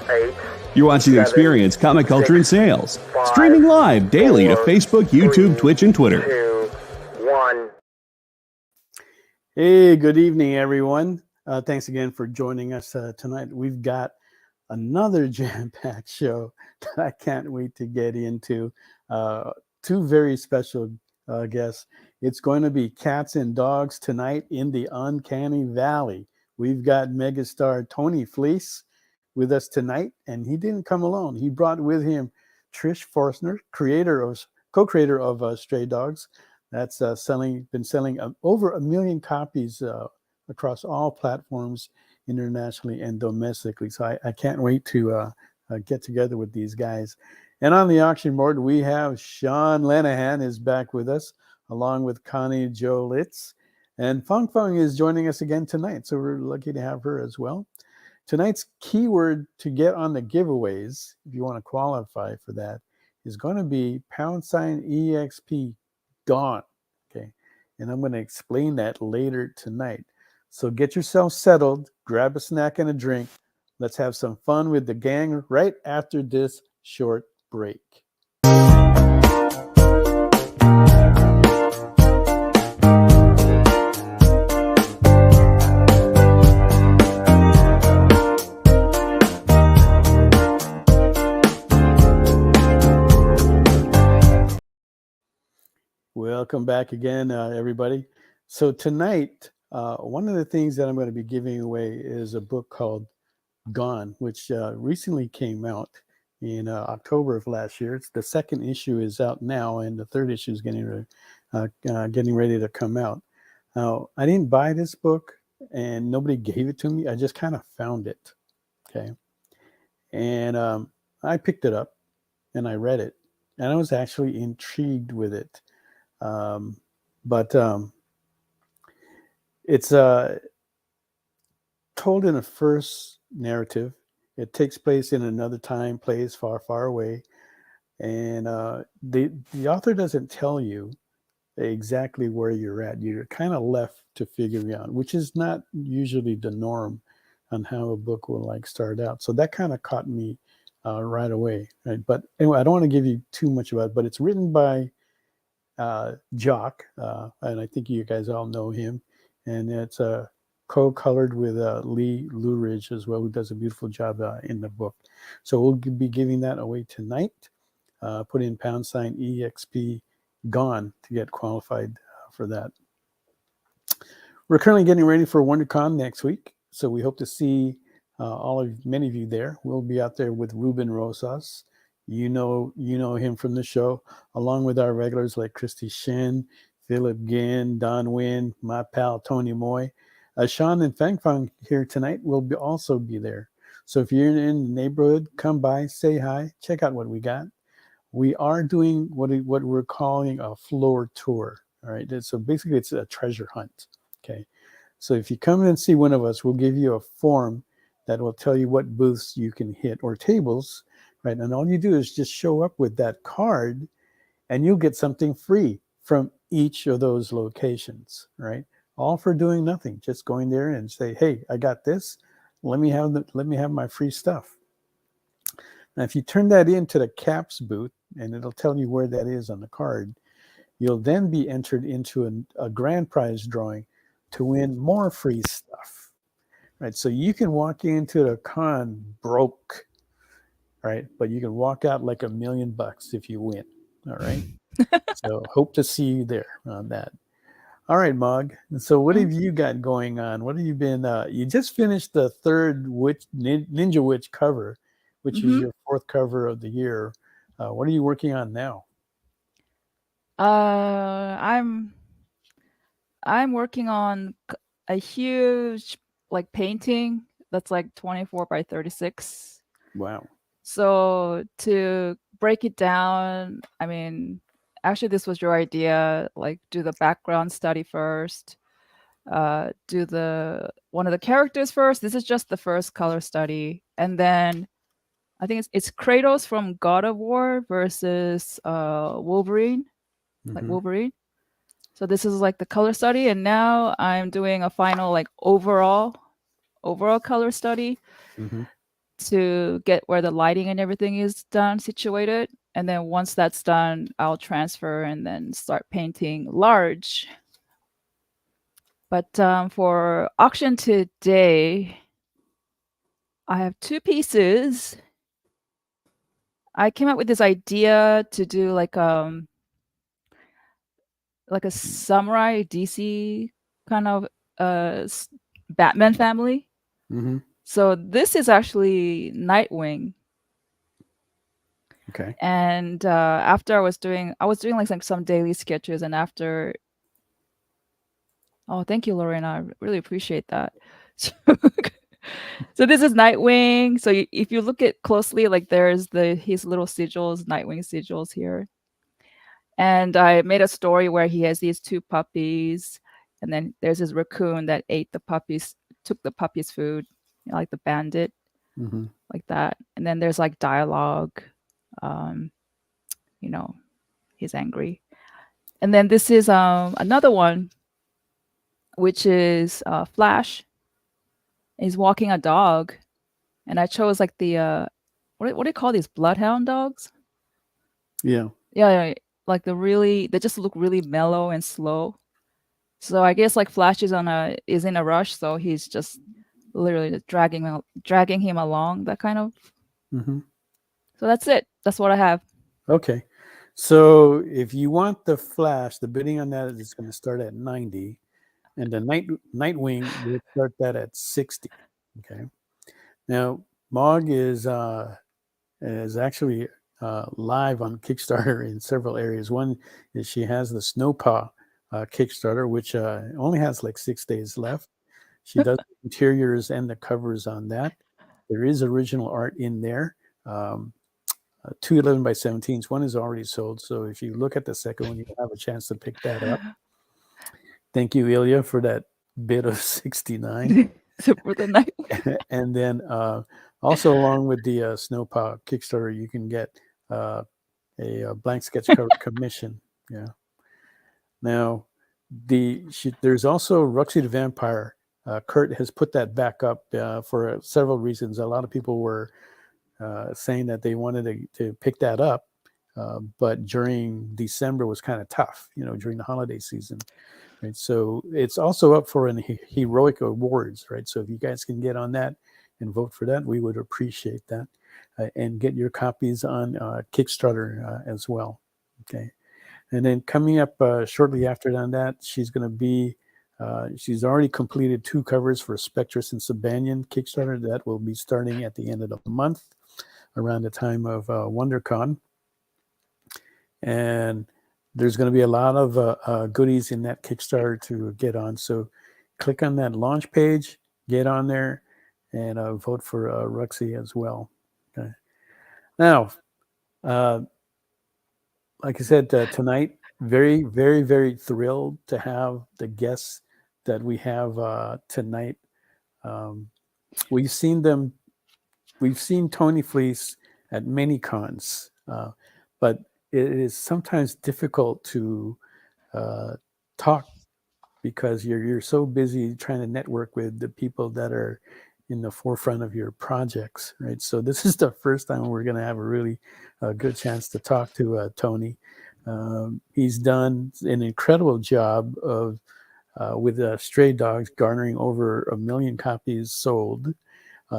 8, You're watching 7, Experience Comic Culture and Sales. 5, Streaming live daily to 4, Facebook, YouTube, 3, Twitch, and Twitter. 2, 1. Hey, good evening, everyone. Thanks again for joining us tonight. We've got another jam-packed show that I can't wait to get into. Two very special guests. It's going to be cats and dogs tonight in the Uncanny Valley. We've got megastar Tony Fleecs with us tonight, and he didn't come alone. He brought with him Trish Forstner, co-creator of Stray Dogs. That's been selling over 1 million copies across all platforms internationally and domestically. So I can't wait to get together with these guys. And on the auction board, we have Sean Lenahan is back with us, along with Conny Jolitz. And Fang is joining us again tonight. So we're lucky to have her as well. Tonight's keyword to get on the giveaways, if you want to qualify for that, is going to be #EXP gone. Okay. And I'm going to explain that later tonight. So get yourself settled, grab a snack and a drink. Let's have some fun with the gang right after this short break. Welcome back again, everybody. So tonight, one of the things that I'm going to be giving away is a book called Gone, which recently came out in October of last year. The second issue is out now, and the third issue is getting ready to come out. Now, I didn't buy this book, and nobody gave it to me. I just kind of found it, okay? And I picked it up, and I read it, and I was actually intrigued with it. But it's told in a first narrative. It takes place in another time, place far, far away. And the author doesn't tell you exactly where you're at. You're kind of left to figure it out, which is not usually the norm on how a book will start out. So that kind of caught me right away. Right? But anyway, I don't want to give you too much about it, but it's written by Jock, and I think you guys all know him, and it's co-colored with Lee Luridge as well, who does a beautiful job in the book. So we'll be giving that away tonight. Put in #EXP gone to get qualified for that. We're currently getting ready for WonderCon next week, so we hope to see many of you there. We'll be out there with Ruben Rosas. You know him from the show, along with our regulars like Christy Shen, Philip Ginn, Don Wynn, my pal Tony Moy. Sean and Fang here tonight will also be there. So if you're in the neighborhood, come by, say hi, check out what we got. We are doing what we're calling a floor tour. All right. So basically, it's a treasure hunt. Okay. So if you come in and see one of us, we'll give you a form that will tell you what booths you can hit or tables. Right, and all you do is just show up with that card, and you'll get something free from each of those locations. Right, all for doing nothing, just going there and say, "Hey, I got this. Let me have my free stuff." Now, if you turn that into the Caps booth, and it'll tell you where that is on the card, you'll then be entered into a grand prize drawing to win more free stuff. Right, so you can walk into the con broke. Right, but you can walk out like $1 million if you win. All right, so hope to see you there on that. All right, Mog. So what have you got going on? What have you been? You just finished the third Ninja Witch cover, which is your fourth cover of the year. What are you working on now? I'm working on a huge painting that's 24 by 36. Wow. So to break it down, I mean, actually this was your idea, do the background study first, do one of the characters first. This is just the first color study. And then I think it's Kratos from God of War versus Wolverine, Wolverine. So this is the color study. And now I'm doing a final overall color study. to get where the lighting and everything is done, situated. And then once that's done, I'll transfer and then start painting large. But for auction today, I have 2 pieces. I came up with this idea to do like a samurai DC kind of Batman family. Mm-hmm. So this is actually Nightwing. Okay. And after I was doing like some daily sketches, and after, oh, thank you, Lorena, I really appreciate that. So this is Nightwing. So if you look at closely, like there's his little sigils, Nightwing sigils here. And I made a story where he has these 2 puppies, and then there's this raccoon that took the puppy's food, like the bandit, Mm-hmm. like that. And then there's like dialogue, he's angry. And then this is another one, which is Flash. He's walking a dog, and I chose like the what do you call these, bloodhound dogs? Yeah. Yeah, like they just look really mellow and slow. So I guess like Flash is in a rush, so he's just literally just dragging him along, that kind of. Mm-hmm. So that's it. That's what I have. Okay. So if you want the Flash, the bidding on that is going to start at 90, and the Nightwing will start that at 60. Okay. Now Mog is actually live on Kickstarter in several areas. One is she has the Snowpaw Kickstarter, which only has like 6 days left. She does the interiors and the covers on that. There is original art in there. 2 11x17s. One is already sold. So if you look at the second one, you'll have a chance to pick that up. Thank you, Ilya, for that bid of 69. So for the Nightwing. And then also along with the Snowpaw Kickstarter, you can get a blank sketch cover commission. Yeah. Now, there's also Ruxy the Vampire. Kurt has put that back up for several reasons. A lot of people were saying that they wanted to pick that up, but during December was kind of tough, during the holiday season. Right? So it's also up for an heroic awards, right? So if you guys can get on that and vote for that, we would appreciate that, and get your copies on Kickstarter as well. Okay. And then coming up shortly after that, she's going to be, she's already completed 2 covers for Spectrus and Sabanian Kickstarter. That will be starting at the end of the month, around the time of WonderCon. And there's going to be a lot of goodies in that Kickstarter to get on. So click on that launch page, get on there, and vote for Ruxy as well. Okay. Now, like I said, tonight, very, very, very thrilled to have the guests that we have tonight. We've seen Tony Fleece at many cons, but it is sometimes difficult to talk because you're so busy trying to network with the people that are in the forefront of your projects, right? So this is the first time we're going to have a really good chance to talk to Tony. He's done an incredible job of with Stray Dogs, garnering over 1 million copies sold.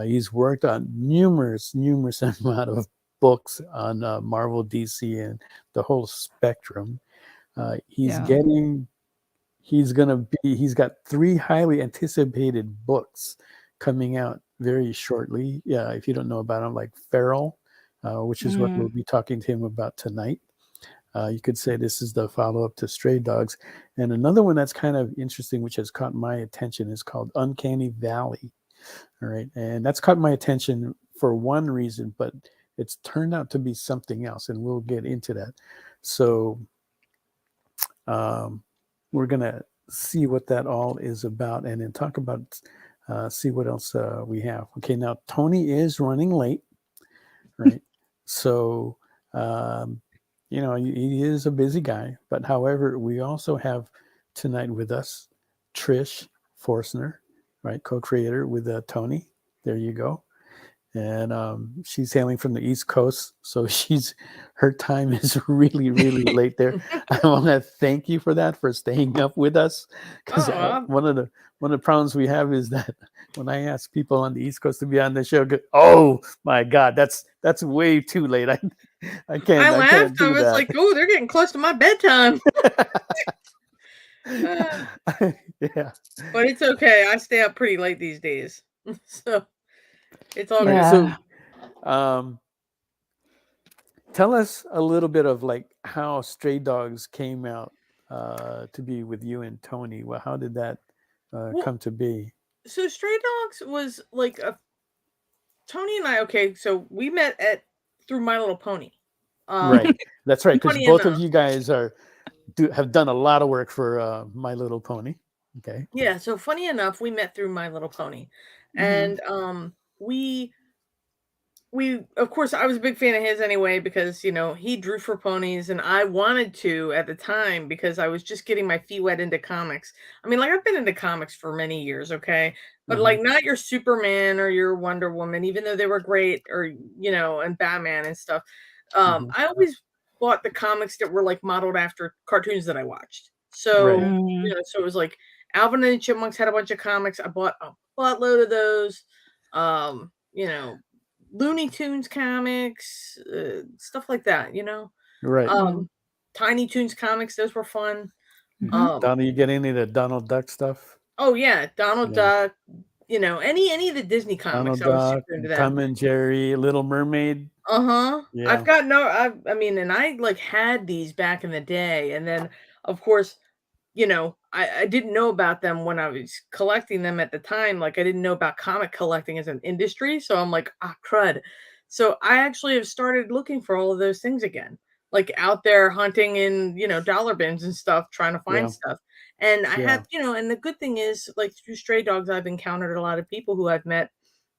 He's worked on numerous amount of books on Marvel, DC, and the whole spectrum. He's got 3 highly anticipated books coming out very shortly. Yeah, if you don't know about him, like Feral, which is what we'll be talking to him about tonight. You could say this is the follow-up to Stray Dogs. And another one that's kind of interesting, which has caught my attention, is called Uncanny Valley. All right. And that's caught my attention for one reason, but it's turned out to be something else, and we'll get into that. So we're going to see what that all is about, and then talk about, see what else we have. Okay, now Tony is running late, right? So, he is a busy guy, but however, we also have tonight with us Trish Forstner, right? Co-creator with Tony. There you go. and she's hailing from the East Coast, so her time is really, really late there. I want to thank you for that, for staying up with us, because one of the problems we have is that when I ask people on the East Coast to be on the show, oh my God, that's way too late. I can't. I laughed. Can't do I was that. like, oh, they're getting close to my bedtime. Yeah, but it's okay. I stay up pretty late these days, so it's all Yeah. good. So, tell us a little bit of like how Stray Dogs came out to be with you and Tony. Well, how did that come to be? So Stray Dogs was like Tony and I. Okay, so we met through My Little Pony. Right, that's right. Because both enough, of you guys have done a lot of work for My Little Pony. Okay. Yeah. So funny enough, we met through My Little Pony, and we of course I was a big fan of his anyway, because he drew for ponies and I wanted to at the time, because I was just getting my feet wet into comics. I mean, like, I've been into comics for many years, okay, but like not your Superman or your Wonder Woman, even though they were great, or and Batman and stuff. I always bought the comics that were like modeled after cartoons that I watched. So so it was like Alvin and the Chipmunks had a bunch of comics. I bought a buttload of those. Looney Tunes comics, stuff like that, Right. Tiny Toons comics, those were fun. Donna, you get any of the Donald Duck stuff? Oh yeah, Donald Duck, any of the Disney comics. Donald I was Duck, super into that. Tom and Jerry, Little Mermaid. Yeah. I've got I mean, and I like had these back in the day, and then of course, I didn't know about them when I was collecting them at the time. Like, I didn't know about comic collecting as an industry. So I'm like, crud. So I actually have started looking for all of those things again, like out there hunting in, dollar bins and stuff, trying to find stuff. And I have, and the good thing is, like, through Stray Dogs, I've encountered a lot of people who I've met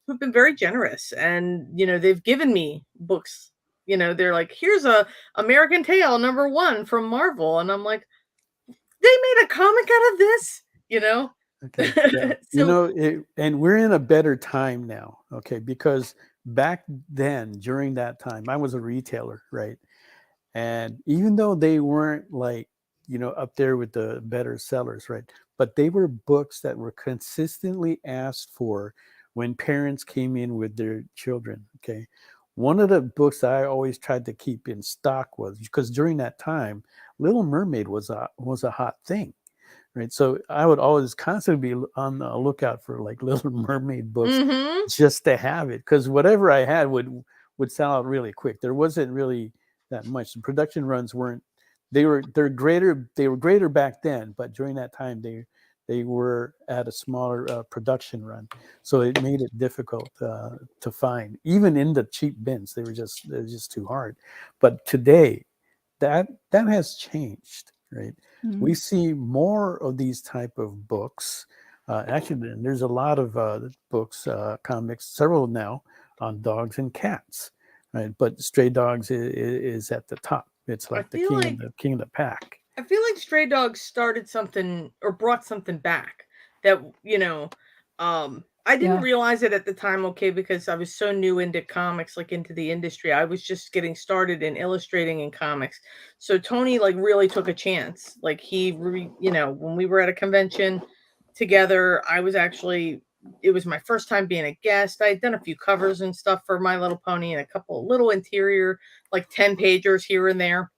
who've been very generous, and, they've given me books. They're like, here's a American Tail #1 from Marvel. And I'm like, they made a comic out of this, Okay. Yeah. And we're in a better time now, okay? Because back then, during that time, I was a retailer, right? And even though they weren't like, up there with the better sellers, right? But they were books that were consistently asked for when parents came in with their children, okay? One of the books that I always tried to keep in stock was, because during that time, Little Mermaid was a hot thing, right? So I would always constantly be on the lookout for like Little Mermaid books just to have it, because whatever I had would sell out really quick. There wasn't really that much. The production runs weren't. They were greater back then, but during that time they were at a smaller production run, so it made it difficult to find. Even in the cheap bins, they're just too hard. But today, that has changed, right? We see more of these type of books. Actually, there's a lot of books, comics, several now on dogs and cats, right? But Stray Dogs is at the top. It's like the king of the pack. I feel like Stray Dogs started something, or brought something back that, I didn't realize it at the time, okay, because I was so new into comics, like into the industry. I was just getting started in illustrating in comics. So Tony like really took a chance. Like when we were at a convention together, it was my first time being a guest. I had done a few covers and stuff for My Little Pony and a couple little interior, like 10 pagers here and there.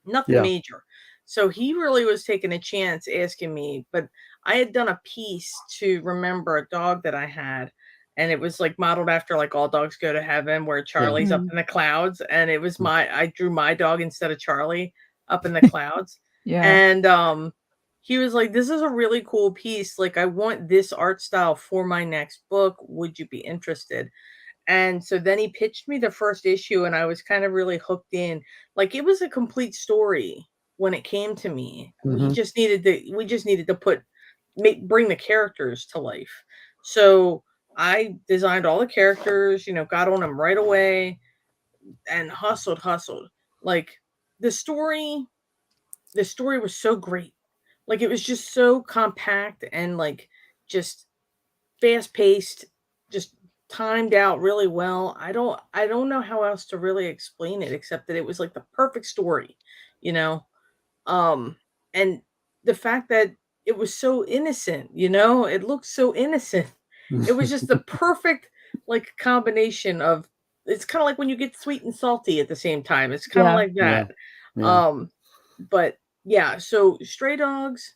Nothing major. So he really was taking a chance asking me, but I had done a piece to remember a dog that I had, and it was like modeled after like All Dogs Go to Heaven, where Charlie's up in the clouds, and it was I drew my dog instead of Charlie up in the clouds. And he was like, this is a really cool piece. Like, I want this art style for my next book. Would you be interested? And so then he pitched me the first issue, and I was kind of really hooked in. Like, it was a complete story when it came to me. We just needed to bring the characters to life. So I designed all the characters, got on them right away and hustled. Like, the story was so great. Like, it was just so compact and like just fast paced, just timed out really well. I don't know how else to really explain it except that it was like the perfect story, you know. And the fact that it was so innocent, you know, it looked so innocent. It was just the perfect like combination of it's kind of like when you get sweet and salty at the same time. It's kind of Yeah. like Yeah. that. Yeah. But yeah, so Stray Dogs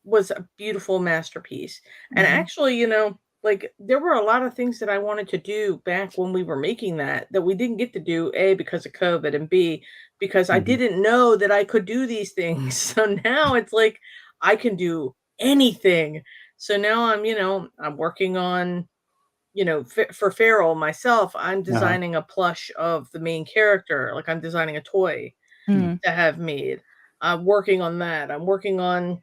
was a beautiful masterpiece. And Mhm. actually, you know, like there were a lot of things that I wanted to do back when we were making that we didn't get to do, A, because of COVID, and B, because I Mhm. didn't know that I could do these things. So now it's like I can do anything. So now I'm, you know, I'm working on, you know, for Feral myself, I'm Uh-huh. designing a plush of the main character. Like I'm designing a toy Mm. to have made. I'm working on that. I'm working on,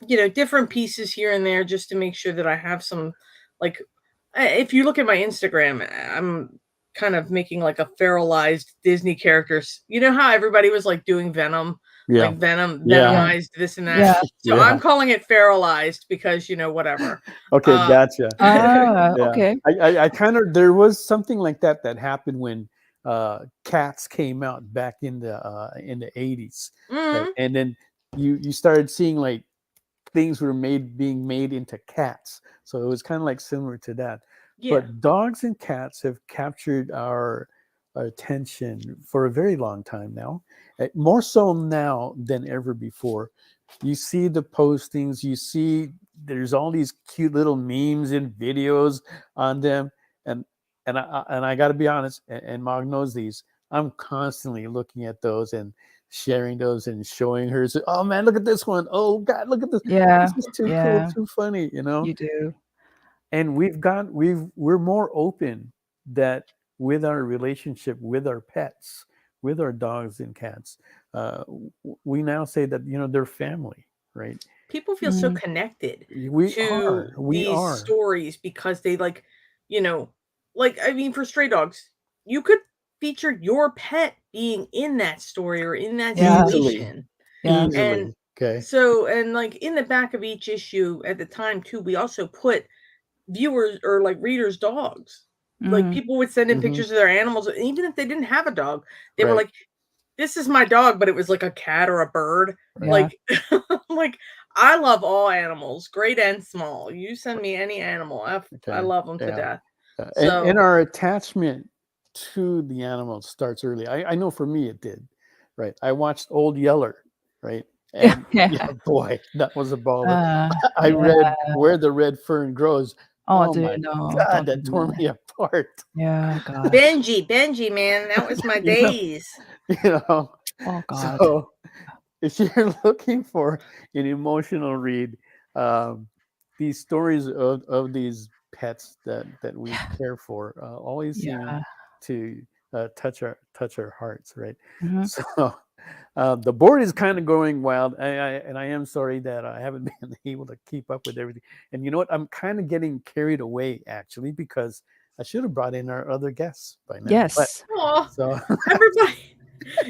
you know, different pieces here and there just to make sure that I have some, like, if you look at my Instagram, I'm kind of making like a feralized Disney characters. You know how everybody was like doing Venom, Yeah. like Venom, Yeah. Yeah. Venomized, this and that. Yeah. So Yeah. I'm calling it feralized because, you know, whatever. Okay, Uh, gotcha. Ah, Yeah. okay. I kind of there was something like that happened when Cats came out back in the 80s, right? mhm. And then you started seeing like things were being made into cats. So it was kind of like similar to that. Yeah. But dogs and cats have captured our attention for a very long time now, more so now than ever before. You see the postings, you see there's all these cute little memes and videos on them, and I got to be honest, and Mog knows these. I'm constantly looking at those and sharing those and showing her. Oh man, look at this one. Oh God, look at this. Yeah. This is too cool, Yeah. too funny, you know. You do. And we're more open that with our relationship with our pets, with our dogs and cats, we now say that they're family, right? People feel so Mm. connected We to are, we these are. stories because they like, you know, like I mean, for Stray Dogs, you could feature your pet being in that story or in that Yeah. Easily, situation. Yeah. And easily. Okay. so, and like in the back of each issue at the time too, we also put viewers or like readers' dogs. Like Mm. people would send in Hmm. pictures of their animals, and even if they didn't have a dog, they were Right. like, this is my dog, but it was like a cat or a bird. Right. Yeah. Like, like I love all animals, great and small. You send me any animal, I Okay. love them to Yeah. death. And So our attachment to the animal starts early. I know for me it did, right? I watched Old Yeller, right? And yeah, Yeah. boy, that was a baller. I Yeah. read Where the Red Fern Grows. Oh, Oh my dude, no, God, don't that do tore that. me apart. Yeah, gosh. Benji, man, that was my You know, days. you know. Oh God. So if you're looking for an emotional read, um, these stories of these pets that we care for always seem Yeah. to touch our hearts, right? Mhm. So the board is kind of going wild, and I am sorry that I haven't been able to keep up with everything. And you know what? I'm kind of getting carried away actually because I should have brought in our other guests by now. But Yes. Oh, so everybody.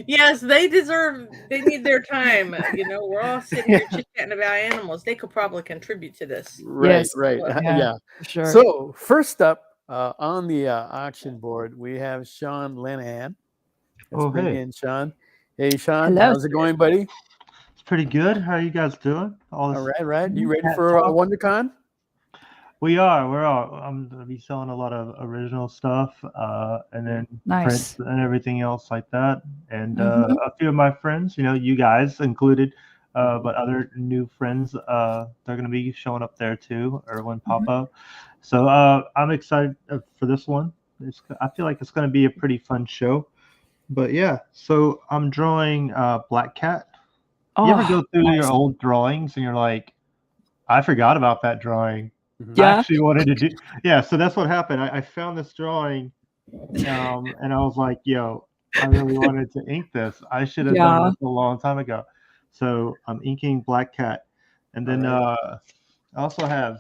Yes, they need their time. You know, we're all sitting here yeah. chit-chatting about animals. They could probably contribute to this. Right, Yes. right. But Yeah, Yeah. for sure. So first up on the auction board, we have Sean Lenahan. Let's Oh, bring hey. in Sean. Hey, Sean, Hello, how's it sir. going, buddy? It's pretty good. How are you guys doing? All All this right, right. You ready cat for talk? WonderCon? We're all. I'm gonna be selling a lot of original stuff, and then Nice. prints and everything else like that. And Mhm. a few of my friends, you guys included, Mhm. but other new friends, they're gonna be showing up there too, or when pop Mhm. up. So I'm excited for this one. I feel like it's gonna be a pretty fun show. But yeah, so I'm drawing Black Cat. You ever Oh, go through your nice. old drawings and you're like, I forgot about that drawing. Mhm. I Yeah. actually wanted to do, yeah. So that's what happened. I found this drawing, and I was like, yo, I really wanted to ink this. I should have done Yeah. this a long time ago. So I'm inking Black Cat, and All then right. I also have,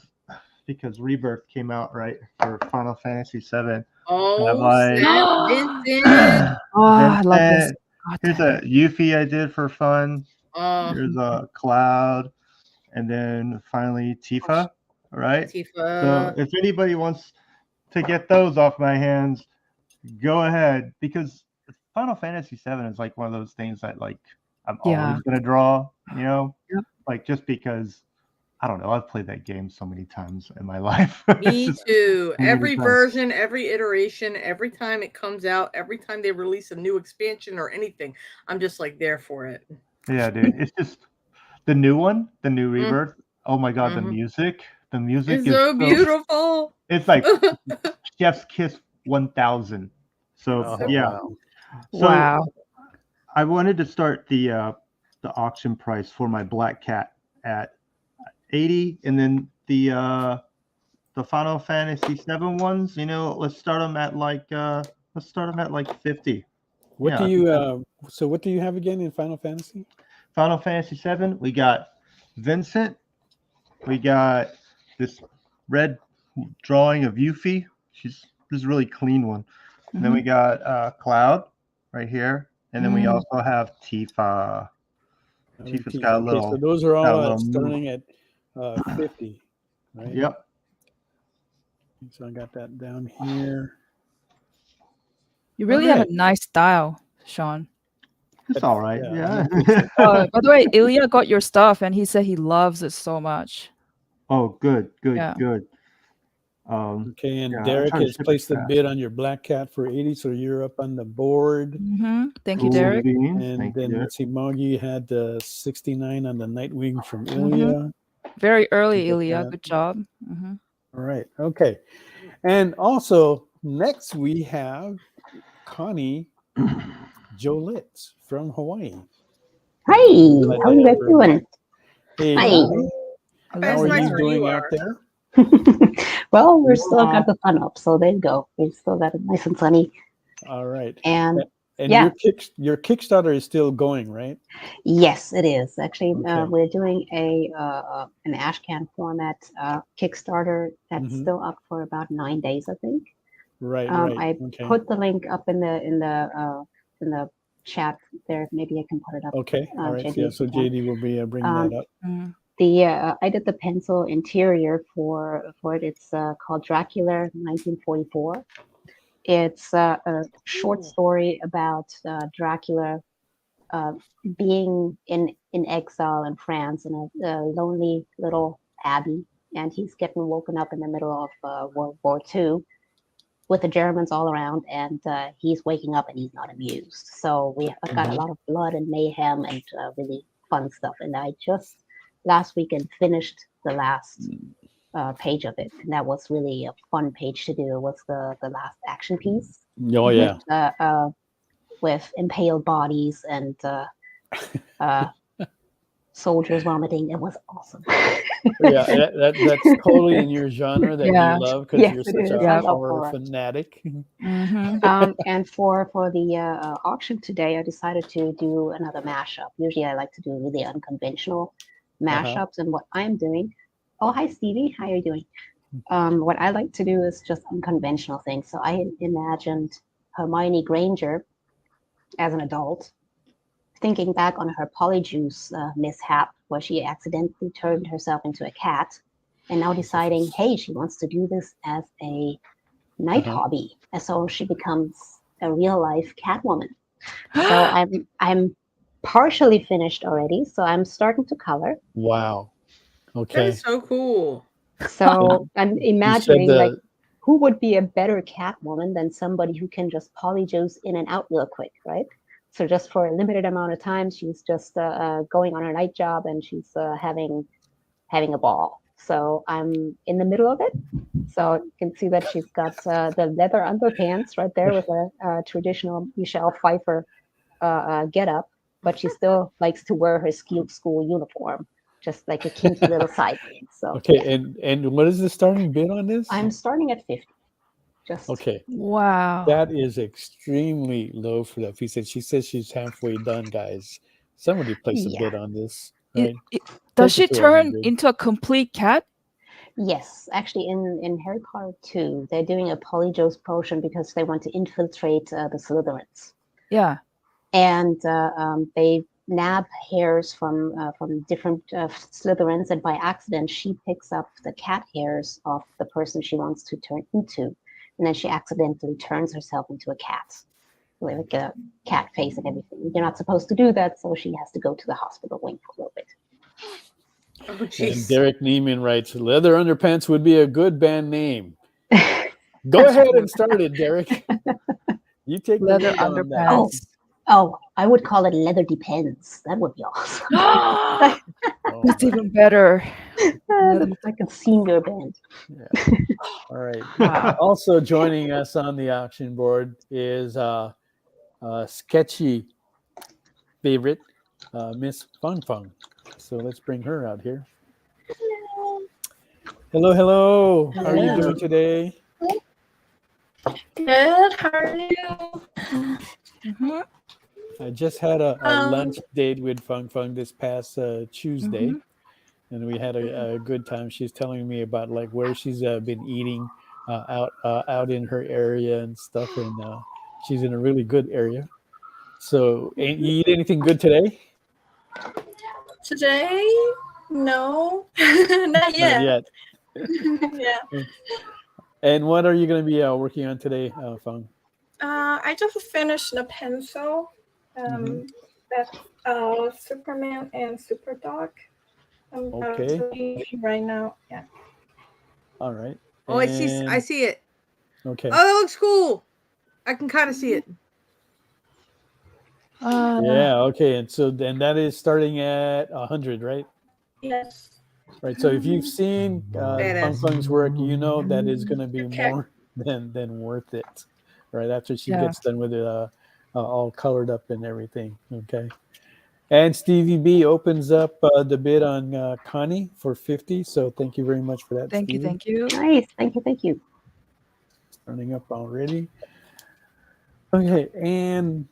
because Rebirth came out right for Final Fantasy VII. I have oh like snap, Vincent. Oh, I love this. Vincent. God Here's damn a it. Yuffie I did for fun. Oh, Here's a Cloud, and then finally Oh, sh- Tifa. All right. So Tifa. if anybody wants to get those off my hands, go ahead, because Final Fantasy VII is like one of those things that like I'm always gonna draw, you know, like just because I don't know, I've played that game so many times in my life. Me too. Every version, every iteration, every time it comes out, every time they release a new expansion or anything, I'm just like there for it. Yeah, dude, it's just the new one, the new Rebirth. Oh my god, the music It's is so beautiful. It's like Chef's Kiss 1000. So yeah. Wow. So Wow. I wanted to start the auction price for my black cat at 80, and then the Final Fantasy 7 ones, you know, let's start them at like 50. What do you so what do you have again in Final Fantasy? Final Fantasy 7, we got Vincent, we got this red drawing of Yuffie. This is a really clean one. And then we got Cloud right here, and then we also have Tifa. Tifa's got a little. So those are all starting at 50, right? Yep. So I got that down here. You really have a nice style, Sean. It's all right. Yeah. By the way, Ilya got your stuff, and he said he loves it so much. Oh, good. Okay, and Derek has placed a bid on your black cat for 80, so you're up on the board. Thank you, Derek. And then let's see, Moggy had 69 on the Nightwing from Ilya. Very early, Ilya. Good job. All right. Okay. And also, next we have Conny Jolitz from Hawaii. Hi, how are you guys doing? Hey, hi. How are you doing out there? Well, we're still got the sun up, so there you go. We still got it nice and sunny. All right. And yeah, your Kickstarter is still going, right? Yes, it is. Actually, we're doing an ashcan format Kickstarter that's still up for about 9 days, I think. Right. I put the link up in the chat there. Maybe I can put it up. Okay. All right. JD, so JD will be bringing that up. I did the pencil interior for it. It's called Dracula 1944. It's a short story about Dracula being in exile in France in a lonely little abbey, and he's getting woken up in the middle of World War II with the Germans all around, and he's waking up and he's not amused. So I've got a lot of blood and mayhem and really fun stuff. And I just last weekend finished the last page of it, and that was really a fun page to do. It was the last action piece. Oh yeah. With impaled bodies and soldiers vomiting. It was awesome. Yeah, that's totally in your genre that you love because you're such a horror fanatic. And for the auction today, I decided to do another mashup. Usually I like to do really unconventional mashups, and what I'm doing. Oh, hi Stevie, how are you doing? What I like to do is just unconventional things. So I imagined Hermione Granger as an adult, thinking back on her polyjuice mishap where she accidentally turned herself into a cat, and now deciding, hey, she wants to do this as a night hobby, and so she becomes a real life Catwoman. So I'm partially finished already, so I'm starting to color. Wow. Okay. That is so cool. So I'm imagining like who would be a better Catwoman than somebody who can just polyjuice in and out real quick, right? So just for a limited amount of time, she's just going on her night job and she's having a ball. So I'm in the middle of it. So you can see that she's got the leather underpants right there with a traditional Michelle Pfeiffer getup, but she still likes to wear her school uniform, just like a kinky little side thing. So okay, and what is the starting bid on this? I'm starting at 50. Okay. Wow. That is extremely low for that piece. She says she's halfway done, guys. Somebody place a bid on this. Right? Does she turn into a complete cat? Yes. Actually, in Harry Potter 2, they're doing a polyjuice potion because they want to infiltrate the Slytherins. Yeah. And they nab hairs from different Slytherins, and by accident, she picks up the cat hairs of the person she wants to turn into. and then she accidentally turns herself into a cat, with like a cat face and everything. You're not supposed to do that, so she has to go to the hospital wing for a little bit. Oh, And jeez. Derek Neiman writes, Leather Underpants would be a good band name. Go ahead and start it, Derek. You take the Leather lead on that. underpants. Oh, I would call it Leather Depends. That would be awesome. Oh, That's even better. That's like a senior band. yeah. All right. Wow. Also joining us on the auction board is sketchy favorite, Miss Fang Fang. So let's bring her out here. Hello, hello. How are you doing today? Good. How are you? Mhm. I just had a lunch date with Fang Fang this past Tuesday, and we had a good time. She's telling me about like where she's been eating out in her area and stuff, and she's in a really good area. So, you eat anything good today? Today? No, not yet. Not yet. Yeah. And what are you going to be working on today, Fang? I just finished the pencil. That's Superman and Super Dog. I'm Okay. right now. Yeah. All right. Oh, I see it. Okay. Oh, that looks cool. I can kind of see it. Yeah. Okay. And so then that is starting at 100, right? Yes. Right. So if you've seen Fang Fang's work, you know that is going to be Okay. more than worth it. Right after she Yeah. gets done with it, all colored up and everything. Okay. And Stevie B opens up the bid on Conny for 50. So thank you very much for that. Thank you. Stevie. Thank you. Nice. Thank you. Starting up already. Okay. And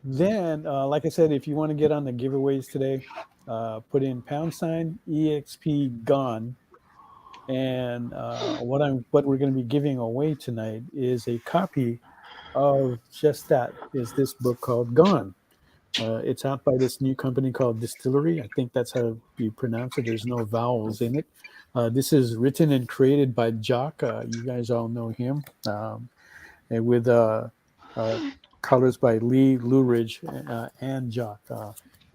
then, like I said, if you want to get on the giveaways today, put in # EXP gone, and what we're going to be giving away tonight is a copy of just that. Is this book called Gone? It's out by this new company called Distillery. I think that's how you pronounce it. There's no vowels in it. This is written and created by Jock. You guys all know him, and with colors by Lee Luridge and Jock.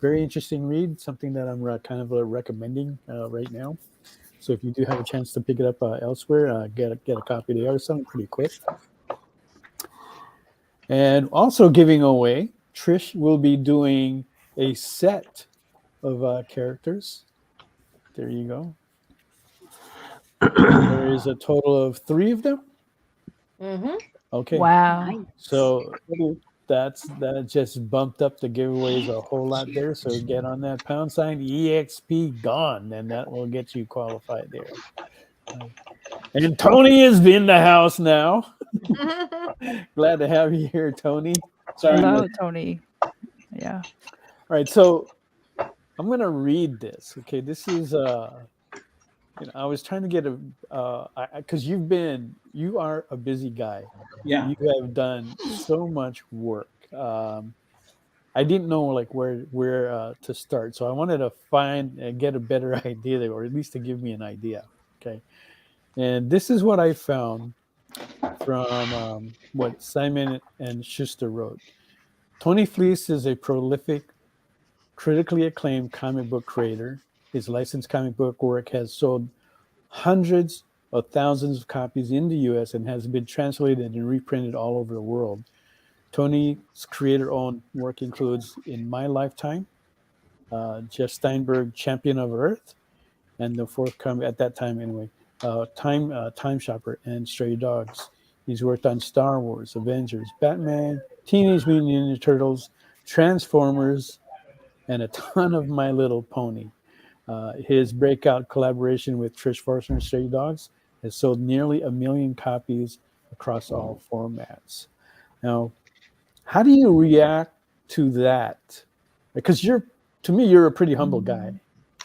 Very interesting read, something that I'm kind of recommending right now. So if you do have a chance to pick it up elsewhere, get a copy. They are selling pretty quick. And also giving away, Trish will be doing a set of characters. There you go. There is a total of 3 of them. Mm-hmm. Okay. Wow. So that just bumped up the giveaways a whole lot there. So get on that # EXP gone, and that will get you qualified there. And Tony is in the house now. Glad to have you here, Tony. Hello, Tony. Yeah. All right, so I'm going to read this. Okay, this is I was trying to get because you are a busy guy. Yeah. You have done so much work. I didn't know like where to start, so I wanted to find and get a better idea there, or at least to give me an idea. Okay, and this is what I found from what Simon and Schuster wrote. Tony Fleece is a prolific, critically acclaimed comic book creator. His licensed comic book work has sold hundreds of thousands of copies in the U.S. and has been translated and reprinted all over the world. Tony's creator-owned work includes In My Lifetime, Jeff Steinberg, Champion of Earth, and the forthcoming, at that time anyway, Time Shopper and Stray Dogs. He's worked on Star Wars, Avengers, Batman, Teenage Mutant Ninja Turtles, Transformers, and a ton of My Little Pony. His breakout collaboration with Trish Forstner, Stray Dogs, has sold nearly 1 million copies across all formats. Now, how do you react to that? Because you're a pretty humble guy.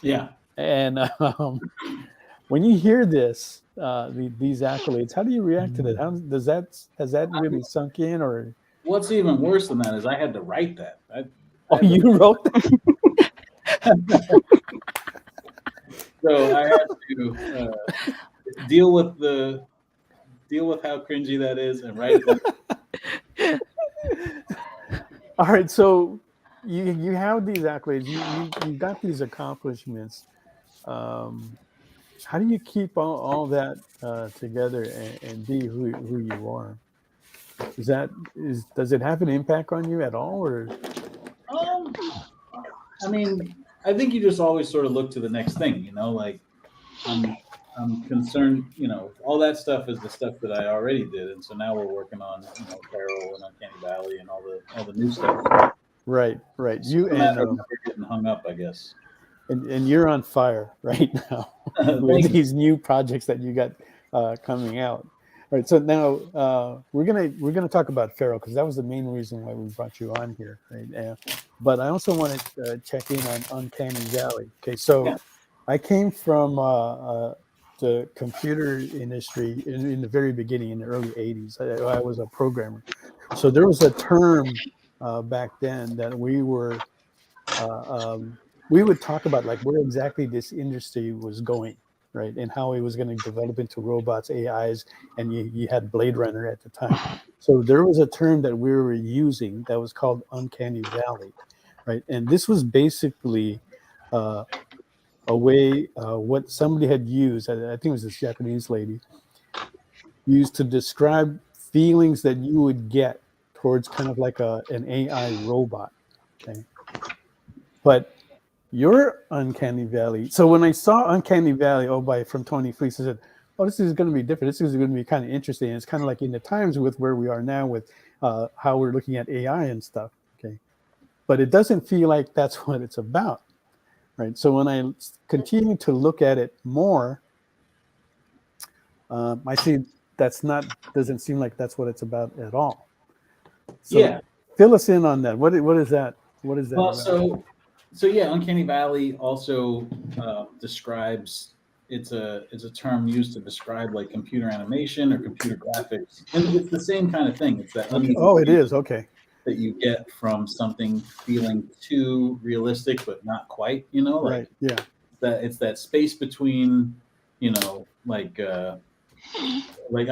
Yeah. And when you hear this, these accolades, how do you react to that? Has that really sunk in, or? What's even worse than that is I had to write that. You wrote that? So I had to deal with the deal with how cringy that is and write it down. All right, so you have these accolades, you got these accomplishments. How do you keep all that together and be who you are? Does it have an impact on you at all, or? I mean, I think you just always sort of look to the next thing, you know, like I'm concerned, you know, all that stuff is the stuff that I already did. And so now we're working on, you know, Feral and Uncanny Valley and all the new stuff. Right. It's You a matter of never getting hung up, I guess. And you're on fire right now with these new projects that you got coming out. All right, so now we're gonna talk about Feral because that was the main reason why we brought you on here, right? But I also want to check in on Uncanny Valley. Okay, so I came from the computer industry in the very beginning, in the early '80s. I was a programmer, so there was a term back then that we would talk about, like where exactly this industry was going, right? And how it was going to develop into robots, AIs, and you had Blade Runner at the time. So there was a term that we were using that was called Uncanny Valley, right? And this was basically a way, what somebody had used, I think it was this Japanese lady, used to describe feelings that you would get towards kind of like an AI robot, okay? But your Uncanny Valley. So when I saw Uncanny Valley, from Tony Fleecs, I said, "Oh, this is going to be different. This is going to be kind of interesting." And it's kind of like in the times with where we are now with how we're looking at AI and stuff. Okay, but it doesn't feel like that's what it's about, right? So when I continue to look at it more, I see doesn't seem like that's what it's about at all. So fill us in on that. What is that? What is that? Well, So yeah, Uncanny Valley also describes, it's a term used to describe like computer animation or computer graphics, and it's the same kind of thing. It's that it is okay that you get from something feeling too realistic but not quite, you know, like it's that space between, you know, like I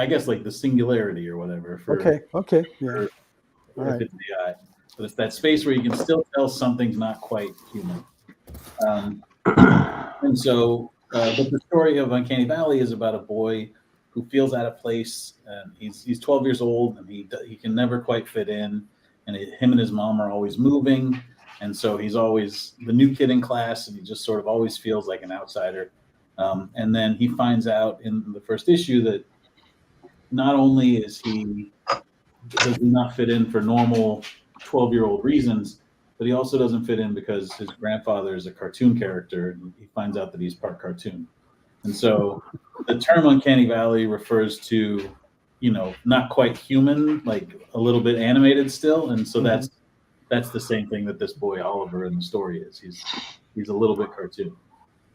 guess like the singularity or whatever. All right. But it's that space where you can still tell something's not quite human. And so, but the story of Uncanny Valley is about a boy who feels out of place, and he's 12 years old, and he can never quite fit in, and him and his mom are always moving, and so he's always the new kid in class, and he just sort of always feels like an outsider. And then he finds out in the first issue that not only does he not fit in for normal 12-year-old reasons, but he also doesn't fit in because his grandfather is a cartoon character, and he finds out that he's part cartoon. And so the term Uncanny Valley refers to, you know, not quite human, like a little bit animated still. And so that's the same thing that this boy Oliver in the story is. He's a little bit cartoon.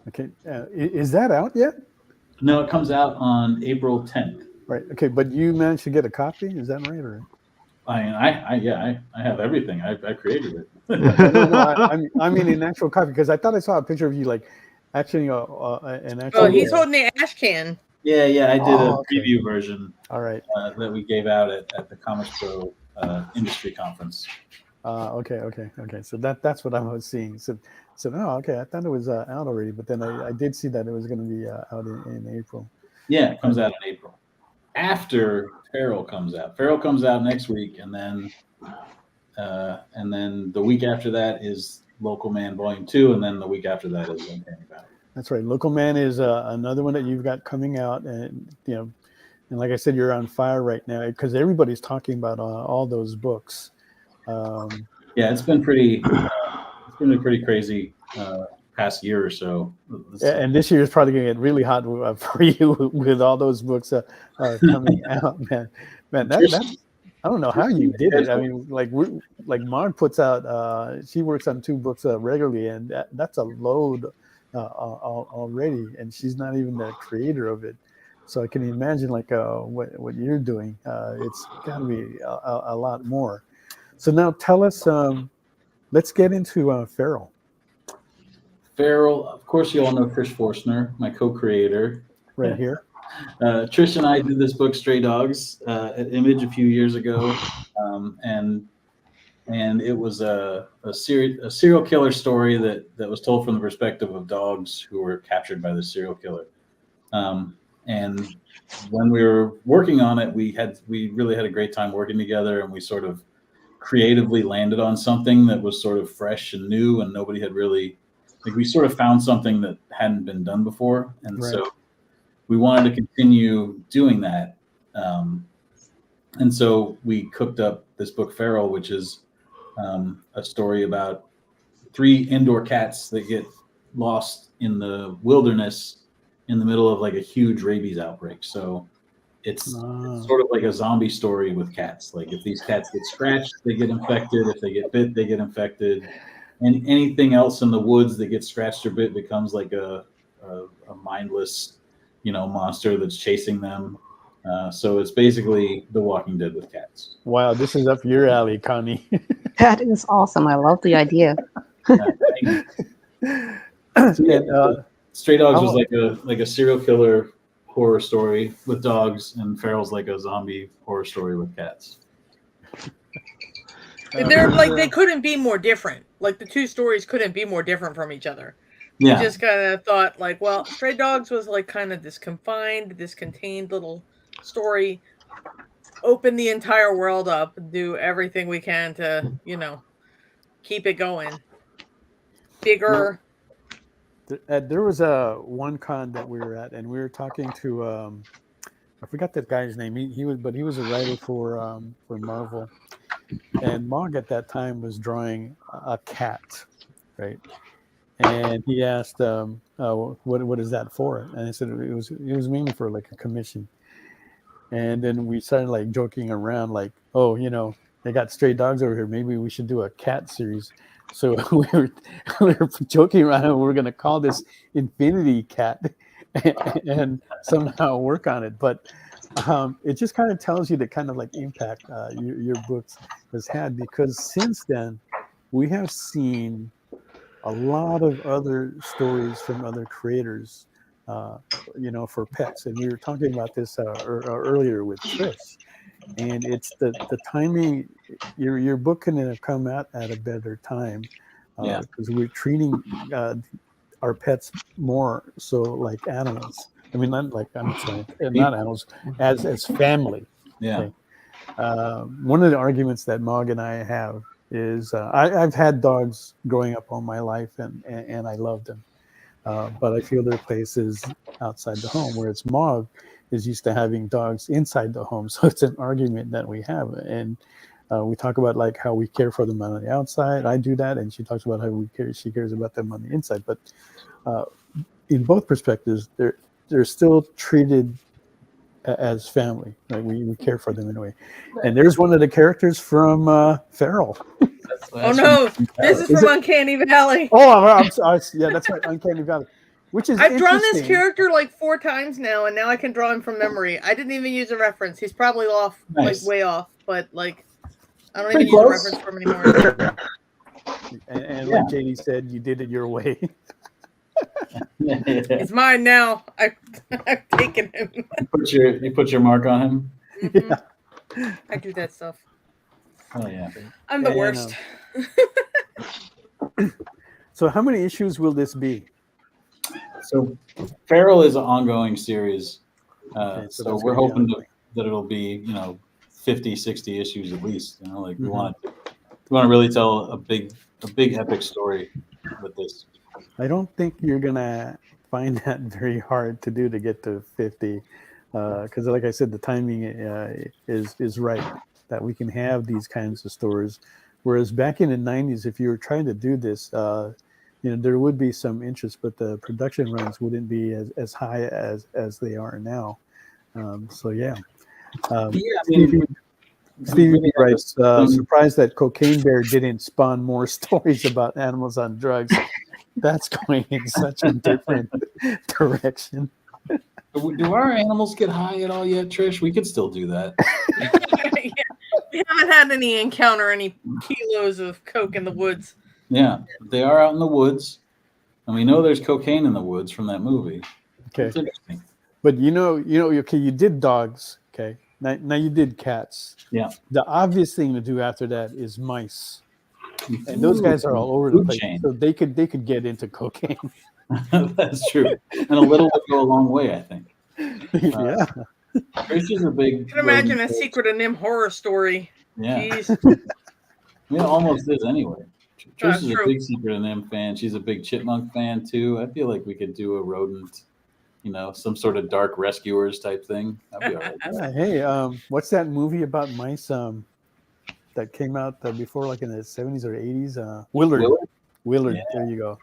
Okay. Is that out yet? No, it comes out on April 10th. Right. Okay, but you managed to get a copy? Is that right? Or I have everything. I created it. No, I mean an actual copy, because I thought I saw a picture of you like actually an actual. Oh, he's holding the ash can. Yeah, I did a preview version. All right. That we gave out at the Comics Pro industry conference. Okay. So that's what I was seeing. So I thought it was out already, but then I did see that it was going to be out in April. Yeah, it comes out in April. After Feral comes out. Feral comes out next week, and then the week after that is Local Man Volume 2, and then the week after that is Uncanny Valley. That's right. Local Man is another one that you've got coming out, and and like I said, you're on fire right now because everybody's talking about all those books. It's been a pretty crazy past year or so. And this year is probably going to get really hot for you with all those books coming out, man. That's I don't know how you did it. I mean, like Mog puts out, she works on 2 books regularly, and that's a load already, and she's not even the creator of it. So I can imagine like what you're doing. It's got to be a lot more. So now tell us, let's get into Feral. Feral, of course, you all know Trish Forstner, my co-creator. Right here. Trish and I did this book, Stray Dogs, at Image a few years ago, and it was a serial killer story that was told from the perspective of dogs who were captured by the serial killer. And when we were working on it, we really had a great time working together, and we sort of creatively landed on something that was sort of fresh and new, and nobody had really, like, we sort of found something that hadn't been done before, and so we wanted to continue doing that. And so we cooked up this book, Feral, which is a story about 3 indoor cats that get lost in the wilderness in the middle of like a huge rabies outbreak. So it's sort of like a zombie story with cats. Like if these cats get scratched, they get infected. If they get bit, they get infected. And anything else in the woods that gets scratched or bit becomes like a mindless, monster that's chasing them. So it's basically The Walking Dead with cats. Wow, this is up your alley, Connie. That is awesome. I love the idea. Stray Dogs was like a serial killer horror story with dogs, and Feral's like a zombie horror story with cats. They're like, they couldn't be more different. Like the 2 stories couldn't be more different from each other. Yeah. We just kind of thought like, well, Stray Dogs was like kind of this contained little story. Open the entire world up, do everything we can to, keep it going. Bigger. There was a one con that we were at, and we were talking to I forgot that guy's name. He was a writer for Marvel, and Mog at that time was drawing a cat, right? And he asked, "What is that for?" And I said it was mainly for like a commission. And then we started like joking around, like, "Oh, they got stray dogs over here. Maybe we should do a cat series." So we were joking around, and we were going to call this Infinity Cat and somehow work on it. But it just kind of tells you the kind of like impact your books has had, because since then we have seen a lot of other stories from other creators, for pets. And we were talking about this earlier with Trish. And it's the timing. Your book couldn't have come out at a better time, because we're treating our pets more so like animals. I mean, not like, I'm sorry, not animals, as family. Yeah. Okay? One of the arguments that Mog and I have is I've had dogs growing up all my life, and I love them, but I feel their place is outside the home, whereas Mog is used to having dogs inside the home. So it's an argument that we have. And we talk about like how we care for them on the outside. I do that. And she talks about how she cares about them on the inside. But in both perspectives, they're still treated as family. Right? We care for them in a way. And there's one of the characters from Feral. Oh no, this is from Uncanny Valley. Oh, I'm sorry. Yeah, that's right. Uncanny Valley. Which is I've drawn this character like 4 times now, and now I can draw him from memory. I didn't even use a reference. He's probably off, like way off, but like I don't even use a reference for him anymore. And like JD said, you did it your way. It's mine now. I've taken him. You put your mark on him. Mm-hmm. Yeah. I do that stuff. Oh yeah. I'm the worst. So how many issues will this be? So Feral is an ongoing series. So we're hoping that it'll be, 50, 60 issues at least. Like we want to really tell a big epic story with this. I don't think you're gonna find that very hard to do to get to 50, because like I said, the timing is right, that we can have these kinds of stories. Whereas back in the 90s, if you were trying to do this, there would be some interest, but the production runs wouldn't be as high as they are now. Stevie writes, surprised that Cocaine Bear didn't spawn more stories about animals on drugs. That's going in such a different direction. Do our animals get high at all yet, Trish? We could still do that. Yeah. We haven't had any kilos of coke in the woods. Yeah, they are out in the woods, and we know there's cocaine in the woods from that movie. Okay. That's interesting. But okay, you did dogs. Okay, now you did cats. Yeah. The obvious thing to do after that is mice, and those guys are all over the Food place. chain. So they could get into cocaine. That's true, and a little would go a long way, I think. Yeah. Trish is a big. I can imagine a Secret of Nim horror story. Yeah. Jeez. I mean, it almost is anyway. Trish is True. a big Secret of Nim fan. She's a big chipmunk fan too. I feel like we could do a rodent, some sort of dark rescuers type thing. That'd be all right. Yeah, hey, what's that movie about mice that came out before, like in the 70s or 80s? Willard. Yeah. There you go.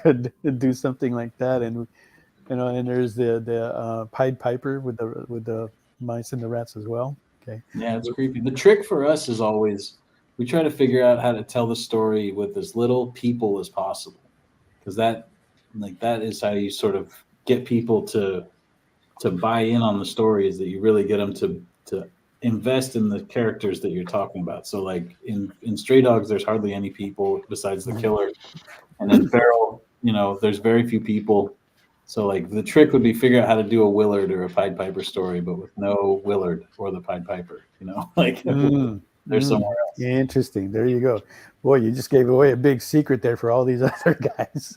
Could do something like that, and and there's the Pied Piper with the mice and the rats as well. Okay. Yeah, it's creepy. The trick for us is always we try to figure out how to tell the story with as little people as possible, because that is how you sort of get people to buy in on the story, is that you really get them to invest in the characters that you're talking about. So like in Stray Dogs, there's hardly any people besides the killer, and in Feral, there's very few people. So like the trick would be figure out how to do a Willard or a Pied Piper story, but with no Willard or the Pied Piper. There's somewhere else. Interesting. There you go. Boy, you just gave away a big secret there for all these other guys.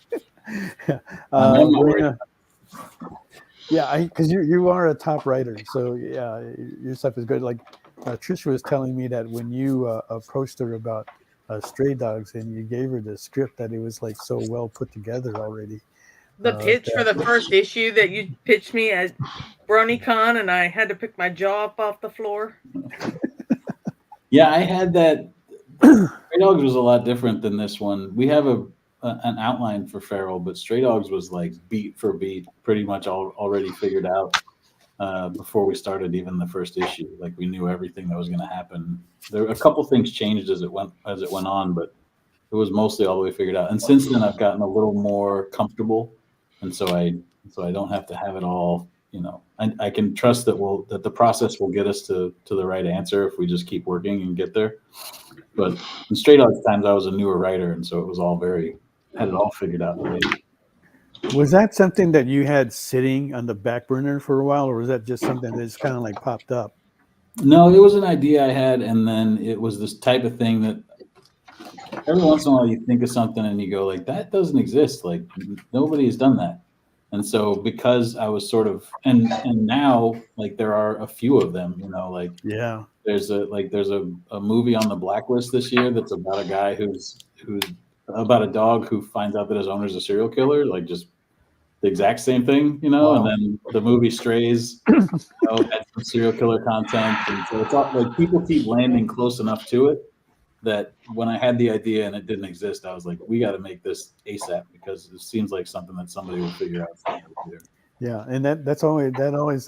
Because you are a top writer, so yeah, your stuff is good. Like Trish was telling me that when you approached her about Stray Dogs and you gave her the script, that it was like so well put together already. The pitch for the first issue that you pitched me at BronyCon, and I had to pick my jaw up off the floor. Yeah, I had that. Stray Dogs was a lot different than this one. We have an outline for Feral, but Stray Dogs was like beat for beat, pretty much already figured out before we started even the first issue. Like we knew everything that was going to happen. There a couple things changed as it went on, but it was mostly all the way figured out. And since then, I've gotten a little more comfortable, and so I don't have to have it all. I can trust that the process will get us to the right answer if we just keep working and get there. But in Stray Dogs times, I was a newer writer, and so it was all had it all figured out. Was that something that you had sitting on the back burner for a while, or was that just something that just kind of like popped up? No, it was an idea I had, and then it was this type of thing that every once in a while you think of something and you go like, that doesn't exist. Like nobody has done that. And so because I was sort of, and now like there are a few of them, yeah. There's a movie on the blacklist this year that's about a guy who's about a dog who finds out that his owner's a serial killer, like just the exact same thing, Wow. And then the movie Strays, had some serial killer content. And so it's all like people keep landing close enough to it that when I had the idea and it didn't exist, I was like, we got to make this ASAP because it seems like something that somebody will figure out. Yeah, and that always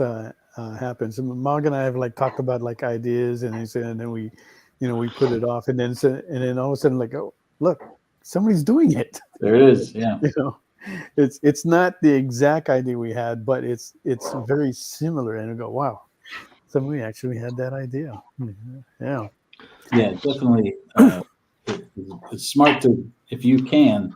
happens. And Mog and I have like talked about like ideas, and then we put it off, and then all of a sudden like, oh look, somebody's doing it. There it is. Yeah. It's not the exact idea we had, but it's very similar, and I go, wow, somebody actually had that idea. Yeah. Yeah, definitely. It's smart to, if you can,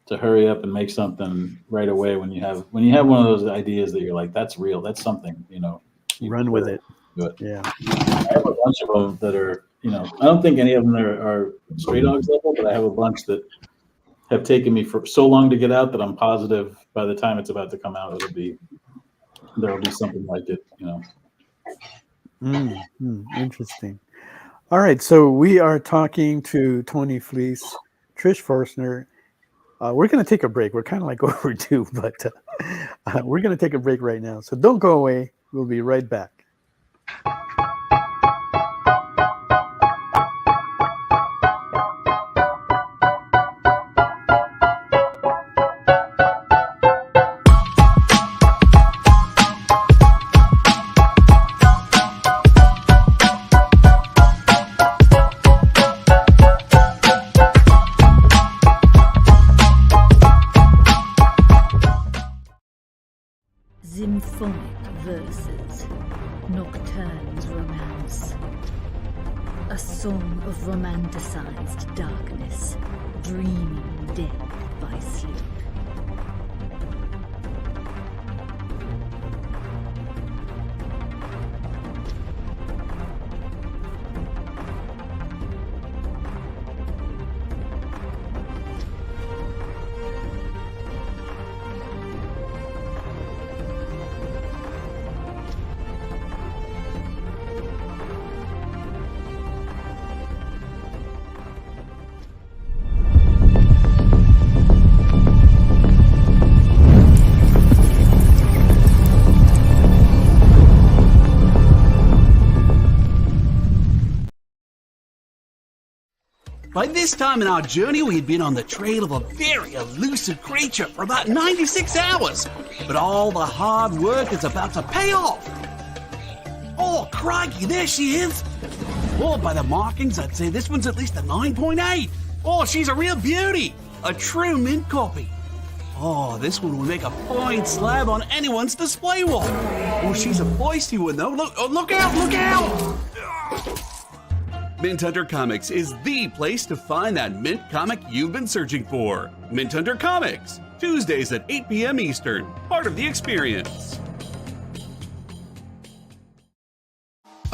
to hurry up and make something right away when you have one of those ideas that you're like, that's real, that's something, You run with it. Do it. Yeah. I have a bunch of them that are, I don't think any of them are Stray Dogs level, but I have a bunch that have taken me for so long to get out that I'm positive by the time it's about to come out, there'll be something like it, Interesting. All right, so we are talking to Tony Fleecs, Trish Forstner. We're going to take a break. We're kind of like overdue, but we're going to take a break right now. So don't go away. We'll be right back. Symphonic verses, Nocturne's romance. A song of romanticized darkness, dreaming death by sleep. By this time in our journey, we had been on the trail of a very elusive creature for about 96 hours. But all the hard work is about to pay off. Oh, crikey, there she is. Oh, by the markings, I'd say this one's at least a 9.8. Oh, she's a real beauty. A true mint copy. Oh, this one will make a fine slab on anyone's display wall. Oh, she's a feisty one, though. Look out, look out! Mint Hunter Comics is the place to find that mint comic you've been searching for. Mint Hunter Comics, Tuesdays at 8 p.m. Eastern, part of the experience.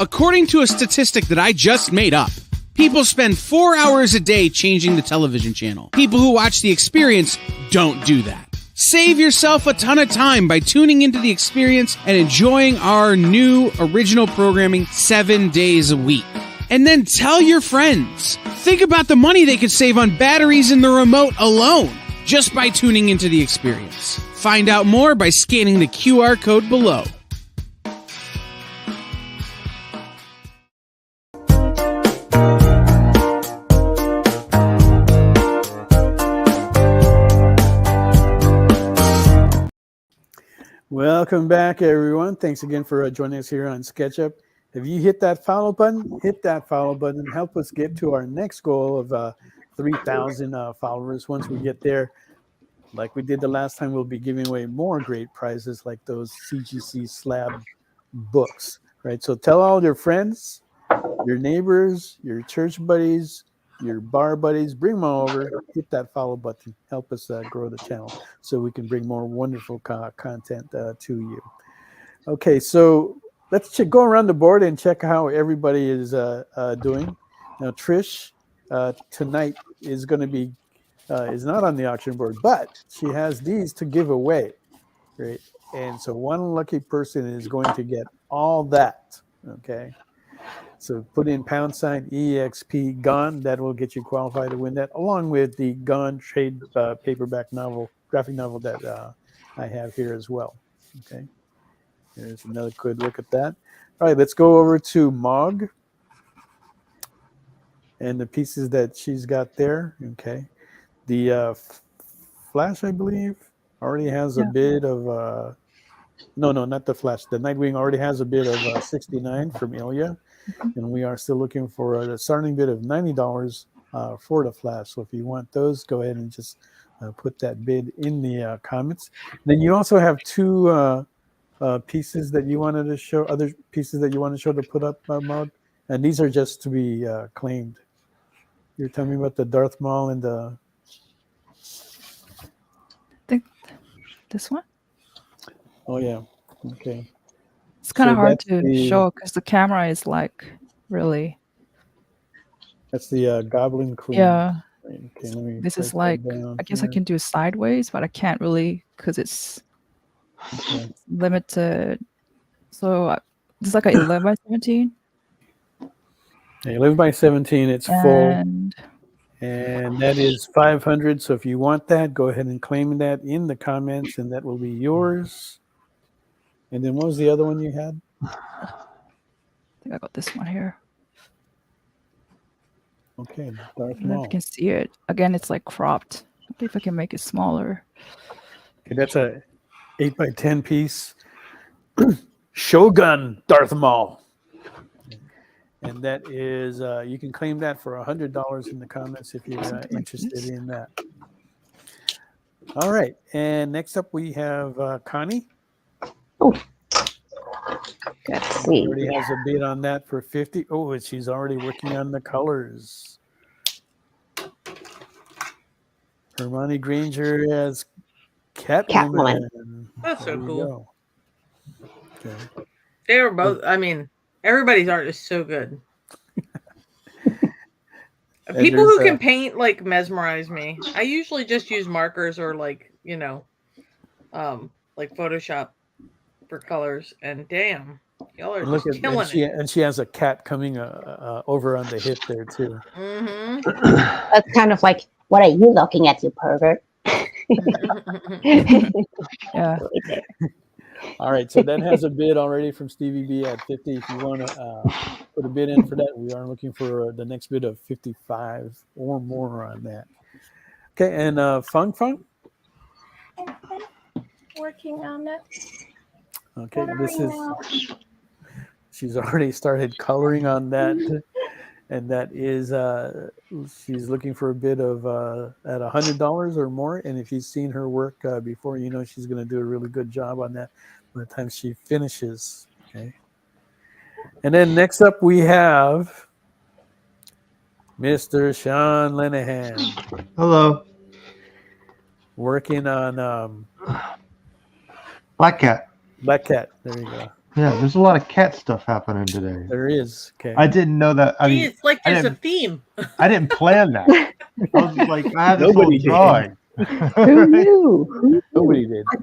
According to a statistic that I just made up, people spend 4 hours a day changing the television channel. People who watch The Experience don't do that. Save yourself a ton of time by tuning into The Experience and enjoying our new original programming 7 days a week. And then tell your friends. Think about the money they could save on batteries in the remote alone just by tuning into The Experience. Find out more by scanning the QR code below. Welcome back, everyone. Thanks again for joining us here on SketchUp. If you hit that follow button, and help us get to our next goal of 3,000 followers. Once we get there, like we did the last time, we'll be giving away more great prizes like those CGC slab books, right? So tell all your friends, your neighbors, your church buddies, your bar buddies, bring them all over, hit that follow button, help us grow the channel so we can bring more wonderful content to you. Okay, so let's go around the board and check how everybody is doing. Now, Trish tonight is going to be, is not on the auction board, but she has these to give away, right? And so one lucky person is going to get all that, okay? So put in #EXP Gone. That will get you qualified to win that, along with the Gone trade paperback novel, graphic novel that I have here as well. Okay, there's another good look at that. All right, let's go over to Mog and the pieces that she's got there. Okay, the Flash, I believe, already has a bid of no, not the Flash. The Nightwing already has a bid of 69 from Ilya. And we are still looking for a starting bid of $90 for the Flash. So if you want those, go ahead and just put that bid in the comments. Then you also have two pieces that you wanted to show, other pieces that you want to show to put up, Maud. And these are just to be claimed. You're telling me about the Darth Maul and the... This one? Oh, yeah. Okay. It's kind of hard to show because the camera is like really. That's the Goblin Queen. Yeah. Okay, this is like, I guess I can do sideways, but I can't really because it's limited. So it's like an 11 by 17. Yeah, 11 by 17, it's full. And that is 500. So if you want that, go ahead and claim that in the comments, and that will be yours. And then what was the other one you had? I think I got this one here. Okay, I don't know if you can see it. Again, it's like cropped. Maybe if I can make it smaller. Okay, that's a 8 by 10 piece. Shogun Darth Maul. And that is, you can claim that for $100 in the comments if you're interested in that. All right, and next up we have Connie. Oh, let's see. Already has a bid on that for 50. Oh, and she's already working on the colors. Hermione Granger as Catwoman. That's so cool. Okay. They were both. I mean, everybody's art is so good. People who can paint like mesmerize me. I usually just use markers or like like Photoshop for colors, and damn, y'all are just killing it. And she has a cat coming over on the hip there too. Mm-hmm. That's kind of like, what are you looking at, you pervert? Yeah. All right, so that has a bid already from Stevie B at 50. If you want to put a bid in for that, we are looking for the next bid of 55 or more on that. Okay, and Fang? Working on it. Okay, she's already started coloring on that, and that is she's looking for a bid of at $100 or more. And if you've seen her work before, you know she's going to do a really good job on that by the time she finishes. Okay, and then next up we have Mr. Sean Lenahan. Hello. Working on Black Cat. Black Cat. There you go. Yeah, there's a lot of cat stuff happening today. There is. Okay. I didn't know that. I mean, it's like there's a theme. I didn't plan that. I was like, I had this Nobody little drawing. Who knew? Nobody did. I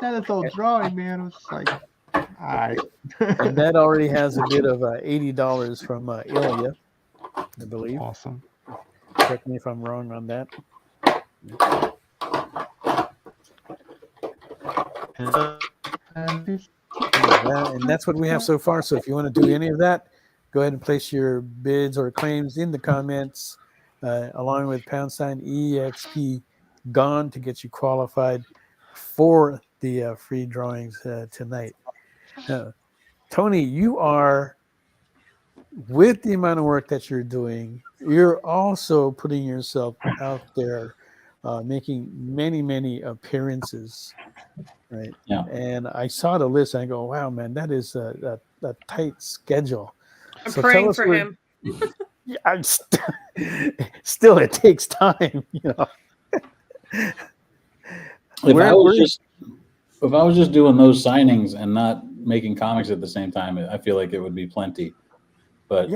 had this little drawing, man. It was like, all right. And that already has a bid of $80 from Ilya, I believe. Awesome. Correct me if I'm wrong on that. And that's what we have so far. So if you want to do any of that, go ahead and place your bids or claims in the comments, along with #EXP GONE to get you qualified for the free drawings tonight. Tony, you are, with the amount of work that you're doing, you're also putting yourself out there, making many appearances, right? Yeah. And I saw the list and I go, wow, man, that is a tight schedule. I'm So praying tell us for him. Yeah, still, it takes time, you know. If I was just doing those signings and not making comics at the same time, I feel like it would be plenty. But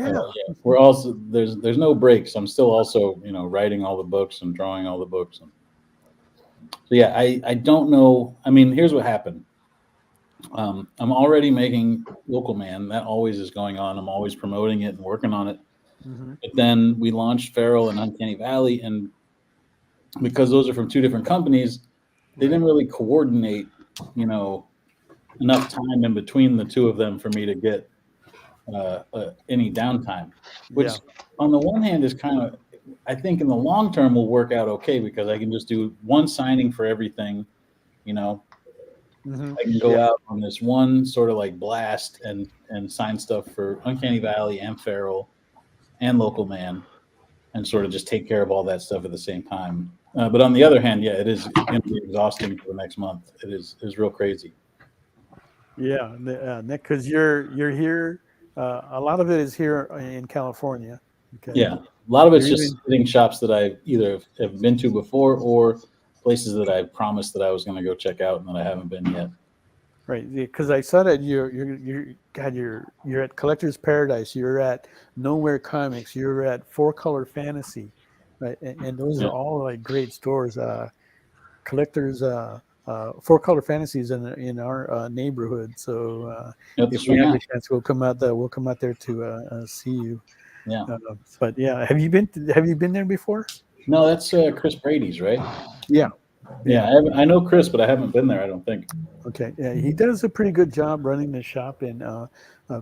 we're also there's no breaks. I'm still also writing all the books and drawing all the books. So yeah, I don't know. I mean, here's what happened. I'm already making Local Man. That always is going on. I'm always promoting it and working on it. Mm-hmm. But then we launched Feral and Uncanny Valley, and because those are from two different companies, they didn't really coordinate, enough time in between the two of them for me to get any downtime. Which, on the one hand, is kind of, I think, in the long term will work out okay because I can just do one signing for everything, Mm-hmm. I can go out on this one sort of like blast and sign stuff for Uncanny Valley and Feral and Local Man and sort of just take care of all that stuff at the same time. But on the other hand, it is going to be exhausting for the next month. It is real crazy. Yeah, because you're here. A lot of it is here in California. Okay. Yeah, a lot of it's just hitting shops that I either have been to before or places that I promised that I was going to go check out and that I haven't been yet. Right, because I saw that you're at Collector's Paradise, you're at Nowhere Comics, you're at 4-Color Fantasy, right? And those are all like great stores. Collectors, 4-Color Fantasies in our neighborhood. So if we have a chance, we'll come out there to see you. Yeah. But have you been there before? No, that's Chris Brady's, right? Yeah. Yeah, I know Chris, but I haven't been there, I don't think. Okay. Yeah, he does a pretty good job running the shop and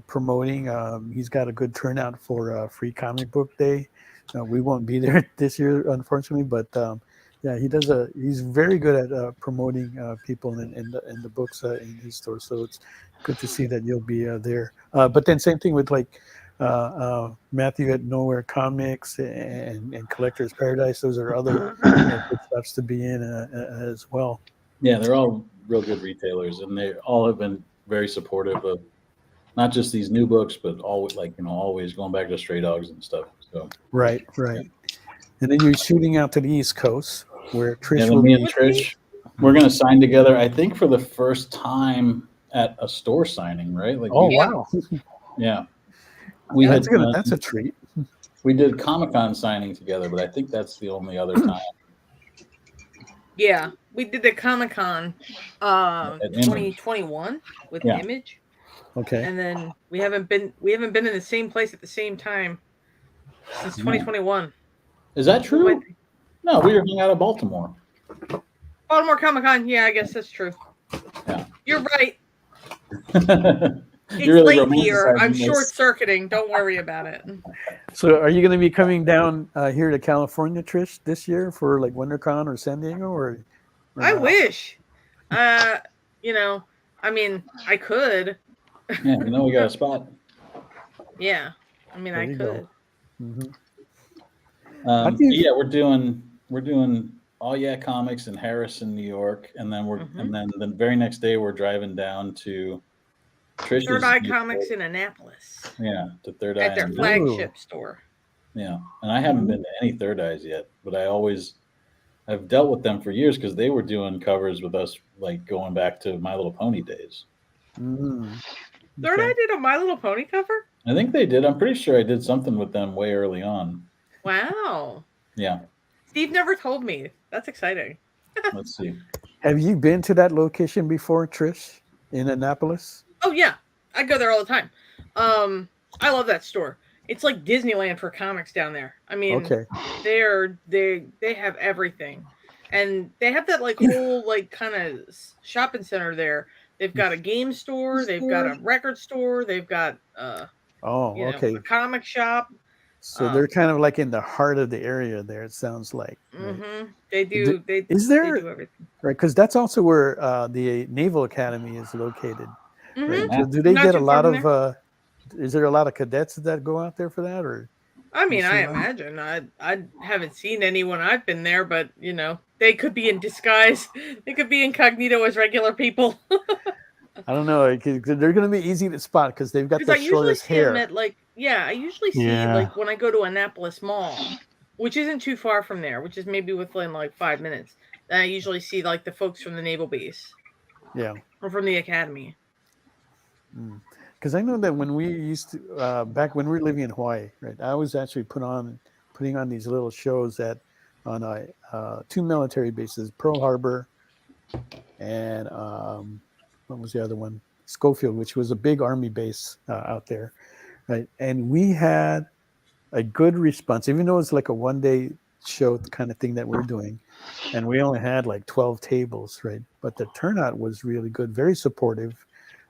promoting. He's got a good turnout for Free Comic Book Day. We won't be there this year, unfortunately, but he does he's very good at promoting people in the books in his store. So it's good to see that you'll be there. But then same thing with like Matthew at Nowhere Comics and Collector's Paradise. Those are other good shops to be in as well. Yeah, they're all real good retailers, and they all have been very supportive of not just these new books, but always always going back to Stray Dogs and stuff. So right. And then you're shooting out to the East Coast where Trish will me and Trish, we're going to sign together. I think for the first time at a store signing, right? Like, wow. Yeah. That's a treat. We did Comic-Con signing together, but I think that's the only other time. Yeah, we did the Comic-Con 2021 with Image. Okay. And then we haven't been in the same place at the same time since 2021. Is that true? No, we were hanging out of Baltimore. Baltimore Comic-Con, yeah, I guess that's true. Yeah. You're right. It's really late here. I'm romanticizing this. short-circuiting. Don't worry about it. So, are you going to be coming down here to California, Trish, this year for like WonderCon or San Diego, or I not? wish. You know, I mean, I could. Yeah, you know, we got a spot. Yeah, I mean, I could. Mm-hmm. Yeah, we're doing All Yeah Comics in Harrison, New York, and then and then the very next day we're driving down to Trish's Third Eye Comics in Annapolis. Yeah, to Third Eye at their flagship store. Yeah, and I haven't been to any Third Eyes yet, but I've dealt with them for years because they were doing covers with us, like going back to My Little Pony days. Third Eye did a My Little Pony cover? I think they did. I'm pretty sure I did something with them way early on. Wow. Yeah. Steve never told me. That's exciting. Let's see. Have you been to that location before, Trish, in Annapolis? Oh yeah, I go there all the time. I love that store. It's like Disneyland for comics down there. I mean, they have everything, and they have that like whole like kind of shopping center there. They've got a game store, they've got a record store, they've got a comic shop. So they're kind of like in the heart of the area there. It sounds like. Mm-hmm. They do. They do everything. Right? Because that's also where the Naval Academy is located. Mm-hmm. Right? So do they get a lot of? Is there a lot of cadets that go out there for that, or? I mean, I imagine. I haven't seen anyone. I've been there, but you know, they could be in disguise. They could be incognito as regular people. I don't know. They're going to be easy to spot because they've got the shortest hair. I usually see like when I go to Annapolis Mall, which isn't too far from there, which is maybe within like 5 minutes. And I usually see like the folks from the naval base. Yeah. Or from the academy. Because I know that when we used to back when we were living in Hawaii, right? I was actually putting on these little shows on two military bases, Pearl Harbor, and what was the other one? Schofield, which was a big army base out there, right? And we had a good response, even though it's like a one-day show kind of thing that we're doing, and we only had like 12 tables, right? But the turnout was really good, very supportive.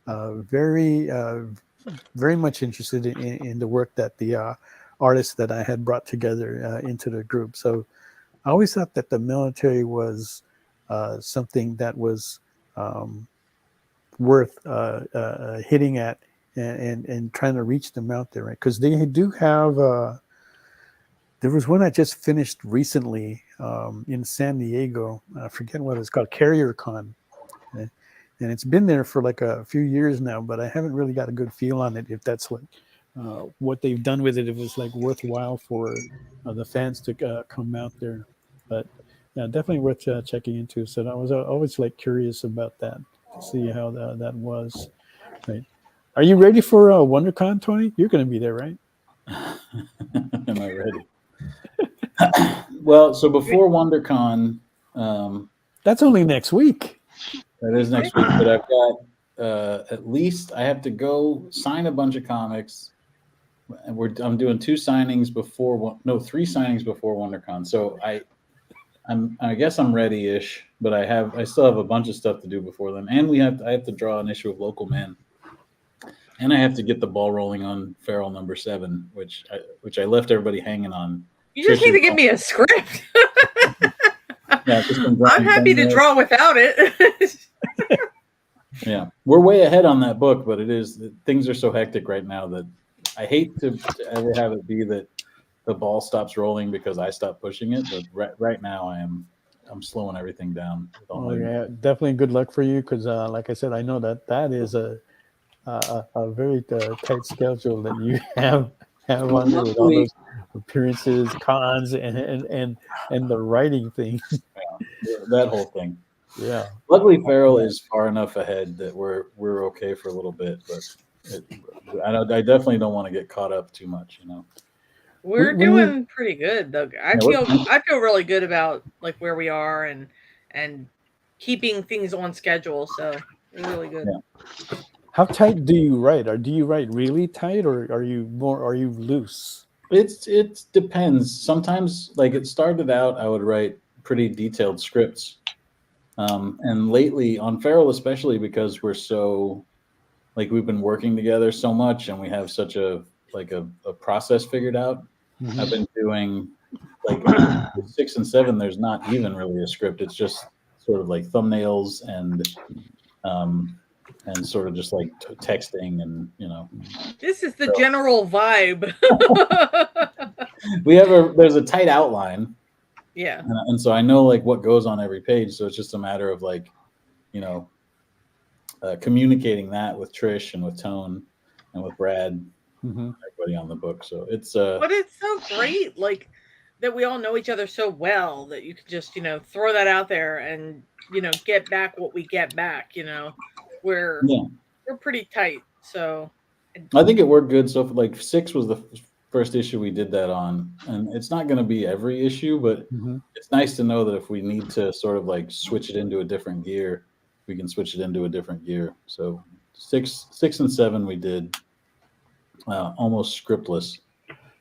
Very much interested in the work that the artists that I had brought together into the group. So I always thought that the military was something that was worth hitting at and trying to reach them out there, right? Because they do have. There was one I just finished recently in San Diego. I forget what it's called, Carrier Con. And it's been there for like a few years now, but I haven't really got a good feel on it. If that's what they've done with it, it was like worthwhile for the fans to come out there. But yeah, definitely worth checking into. So I was always like curious about that to see how that was. Right? Are you ready for WonderCon, Tony? You're going to be there, right? Am I ready? Well, so before WonderCon, that's only next week. That is next week, but I've got at least I have to go sign a bunch of comics, and I'm doing three signings before WonderCon. So I guess I'm ready-ish, but I still have a bunch of stuff to do before then, and I have to draw an issue of Local Man, and I have to get the ball rolling on Feral #7, which I left everybody hanging on. You just need to give me a script. Yeah, I'm happy to draw without it. Yeah, we're way ahead on that book, but things are so hectic right now that I hate to ever have it be that the ball stops rolling because I stop pushing it. But right now I'm slowing everything down. Yeah, definitely good luck for you because, like I said, I know that is a very tight schedule that you have on there with all those appearances, cons, and the writing thing. Yeah, that whole thing. Yeah. Luckily, Feral is far enough ahead that we're okay for a little bit, but I definitely don't want to get caught up too much, you know. We're doing pretty good, though. I feel really good about like where we are and keeping things on schedule. So we're really good. Yeah. How tight do you write? Or do you write really tight, or are you loose? It depends. Sometimes, like it started out, I would write pretty detailed scripts. And lately on Feral, especially because we're so like we've been working together so much, and we have such a process figured out. Mhm. I've been doing like 6 and 7. There's not even really a script. It's just sort of like thumbnails and sort of just like texting and This is the general vibe. there's a tight outline. Yeah. And so I know like what goes on every page. So it's just a matter of like, communicating that with Trish and with Tone and with Brad, everybody on the book. So it's but it's so great, like that we all know each other so well that you could just, throw that out there and, get back what we get back, we're pretty tight. So I think it worked good. So like 6 was the first issue we did that on, and it's not going to be every issue, but it's nice to know that if we need to sort of like switch it into a different gear, we can switch it into a different gear. So 6 and 7 we did almost scriptless.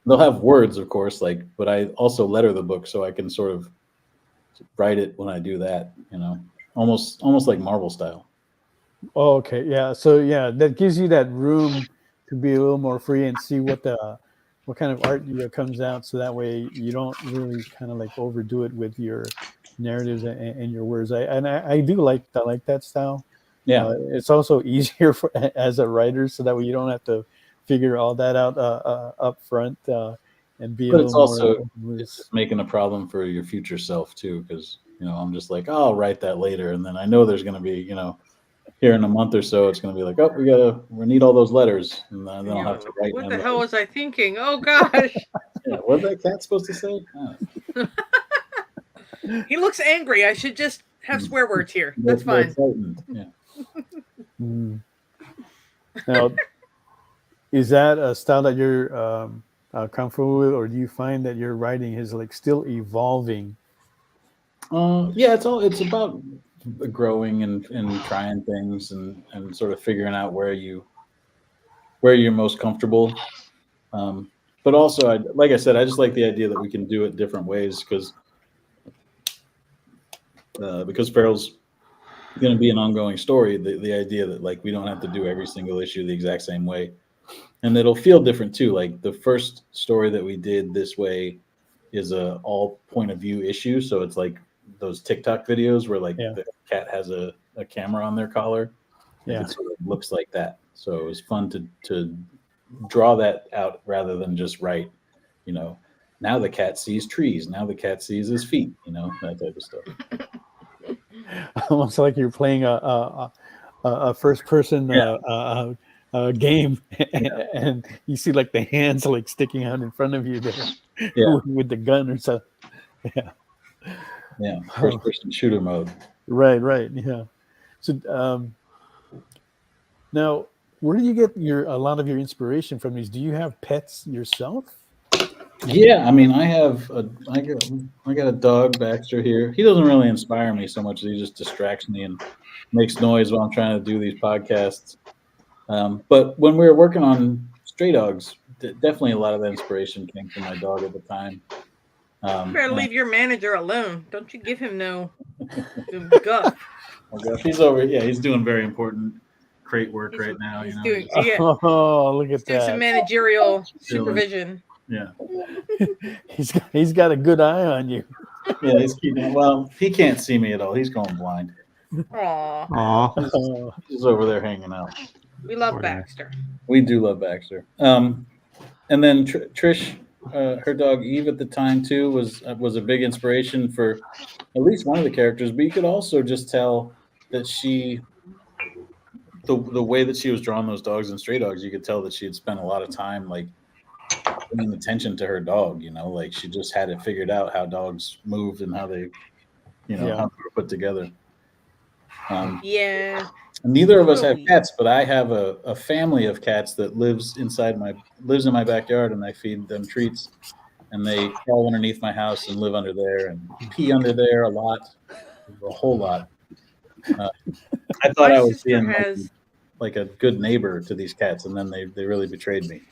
They'll have words, of course, but I also letter the book so I can sort of write it when I do that, almost like Marvel style. Oh, okay, yeah. So yeah, that gives you that room to be a little more free and see what kind of art comes out. So that way you don't really kind of like overdo it with your narratives and your words. I do like that style. Yeah, it's also easier as a writer, so that way you don't have to figure all that out up front and be. But it's also it's making a problem for your future self too, because I'm just like, oh, I'll write that later, and then I know there's going to be here in a month or so, it's going to be like, oh, we need all those letters, and then I'll have to write. What the hell was I thinking? Oh gosh! Yeah, what that cat supposed to say? Oh. He looks angry. I should just have swear words here. That's fine. Yeah. Now, is that a style that you're comfortable with, or do you find that your writing is like still evolving? Yeah, it's about growing and trying things and sort of figuring out where you're most comfortable. But also, like I said, I just like the idea that we can do it different ways because Feral's going to be an ongoing story. The idea that like we don't have to do every single issue the exact same way, and it'll feel different too. Like the first story that we did this way is a all point of view issue, so it's like those TikTok videos where like the cat has a camera on their collar. It sort of looks like that. So it was fun to draw that out rather than just write, now the cat sees trees, now the cat sees his feet, that type of stuff. Almost like you're playing a first person game, and you see like the hands like sticking out in front of you there with the gun or something. Yeah, first person shooter mode. Right, yeah. So now, where do you get a lot of your inspiration from these? Do you have pets yourself? Yeah, I mean, I got a dog, Baxter, here. He doesn't really inspire me so much. He just distracts me and makes noise while I'm trying to do these podcasts. But when we were working on Stray Dogs, definitely a lot of that inspiration came from my dog at the time. You better leave your manager alone. Don't you give him no guff. Oh gosh, he's over. Yeah, he's doing very important crate work right now. Oh, look at that! Some managerial supervision. Yeah, he's got a good eye on you. Yeah, he's keeping. Well, he can't see me at all. He's going blind. Aww. He's over there hanging out. We love Baxter. We do love Baxter. And then Trish, her dog Eve at the time too was a big inspiration for at least one of the characters. But you could also just tell that the way that she was drawing those dogs and Stray Dogs, you could tell that she had spent a lot of time like paying attention to her dog. Like she just had it figured out how dogs moved and how they, how they were put together. Neither of us have cats, but I have a family of cats that lives in my backyard, and I feed them treats, and they crawl underneath my house and live under there and pee under there a whole lot. I thought I was being like a good neighbor to these cats, and then they really betrayed me.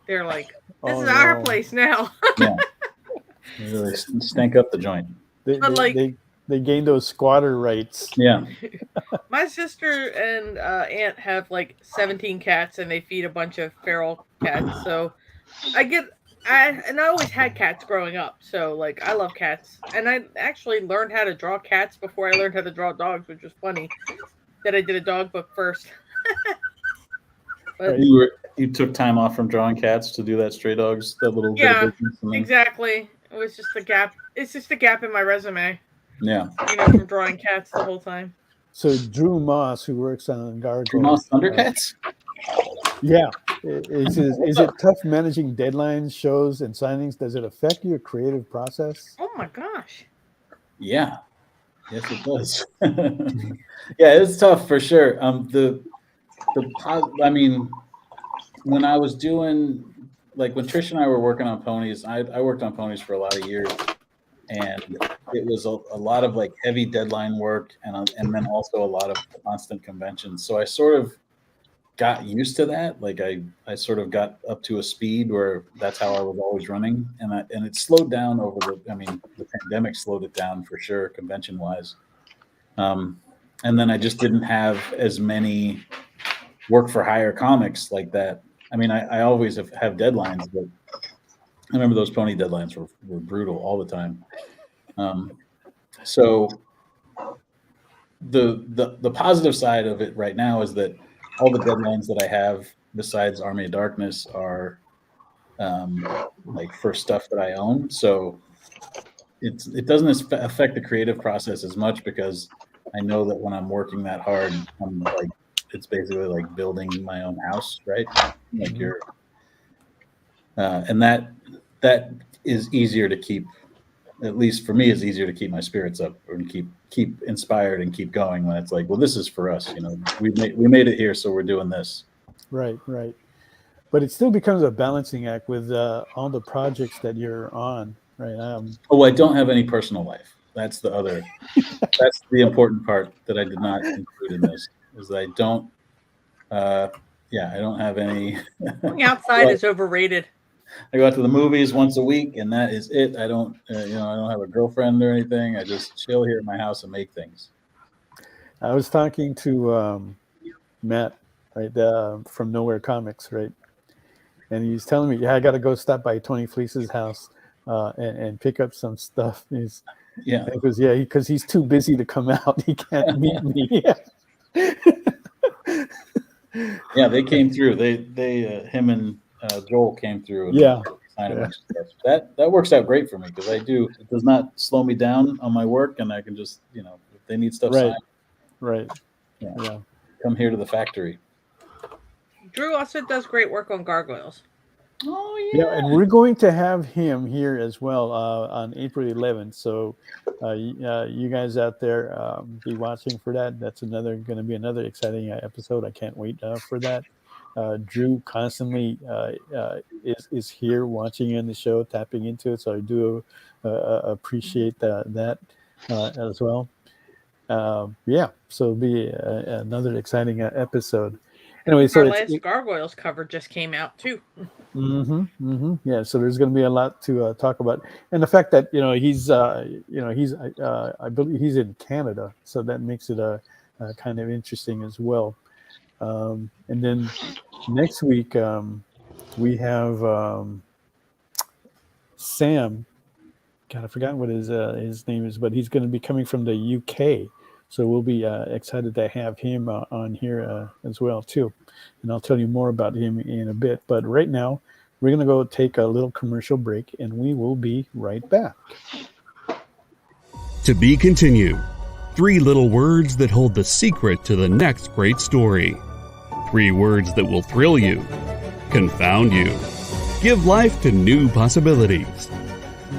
They're like, this is our place now. Yeah, they really stank up the joint. They gained those squatter rights. Yeah. My sister and aunt have like 17 cats, and they feed a bunch of feral cats. So I always had cats growing up. So like I love cats, and I actually learned how to draw cats before I learned how to draw dogs, which was funny that I did a dog book first. But you took time off from drawing cats to do that Stray Dogs, that little bit of business. Exactly. It was just a gap. It's just a gap in my resume. Yeah. From drawing cats the whole time. So Drew Moss, who works on Gargoyle. Drew Moss Thundercats? Yeah. Is it tough managing deadlines, shows, and signings? Does it affect your creative process? Oh my gosh. Yeah. Yes, it does. Yeah, it's tough for sure. I mean, when I was doing, like when Trish and I were working on ponies, I worked on ponies for a lot of years, and it was a lot of like heavy deadline work, and then also a lot of constant conventions. So I sort of got used to that. Like I sort of got up to a speed where that's how I was always running, and it slowed down the pandemic slowed it down for sure, convention wise. And then I just didn't have as many work for hire comics like that. I mean, I always have deadlines, but I remember those pony deadlines were brutal all the time. So the positive side of it right now is that all the deadlines that I have besides Army of Darkness are like for stuff that I own. So it doesn't affect the creative process as much because I know that when I'm working that hard, I'm like, it's basically like building my own house, right? Like and that is easier to keep, at least for me, it's easier to keep my spirits up and keep inspired and keep going when it's like, well, this is for us, we made it here, so we're doing this. Right. But it still becomes a balancing act with all the projects that you're on, right? I don't have any personal life. That's the important part that I did not include in this. Is that I don't I don't have any. Going outside is overrated. I go out to the movies once a week, and that is it. I don't I don't have a girlfriend or anything. I just chill here at my house and make things. I was talking to Matt, right, from Nowhere Comics, right, and he's telling me, I got to go stop by Tony Fleece's house and pick up some stuff. Because he's too busy to come out. He can't meet me. Yeah, they came through. They him and Joel came through. And signed a bunch of stuff. That works out great for me because it does not slow me down on my work, and I can just if they need stuff signed. Right. Yeah. Come here to the factory. Drew also does great work on gargoyles. Oh yeah. Yeah, and we're going to have him here as well on April 11th. So you guys out there be watching for that. That's going to be another exciting episode. I can't wait for that. Drew constantly is here watching in the show, tapping into it. So I do appreciate that as well. So it'll be another exciting episode. Anyway, so our last Gargoyles cover just came out too. Yeah, so there's going to be a lot to talk about, and the fact that he's I believe he's in Canada, so that makes it kind of interesting as well. And then next week we have Sam. God, I've forgotten what his name is, but he's going to be coming from the UK. So we'll be excited to have him on here as well, too. And I'll tell you more about him in a bit. But right now, we're going to go take a little commercial break, and we will be right back. To be continued. 3 little words that hold the secret to the next great story. 3 words that will thrill you, confound you, give life to new possibilities.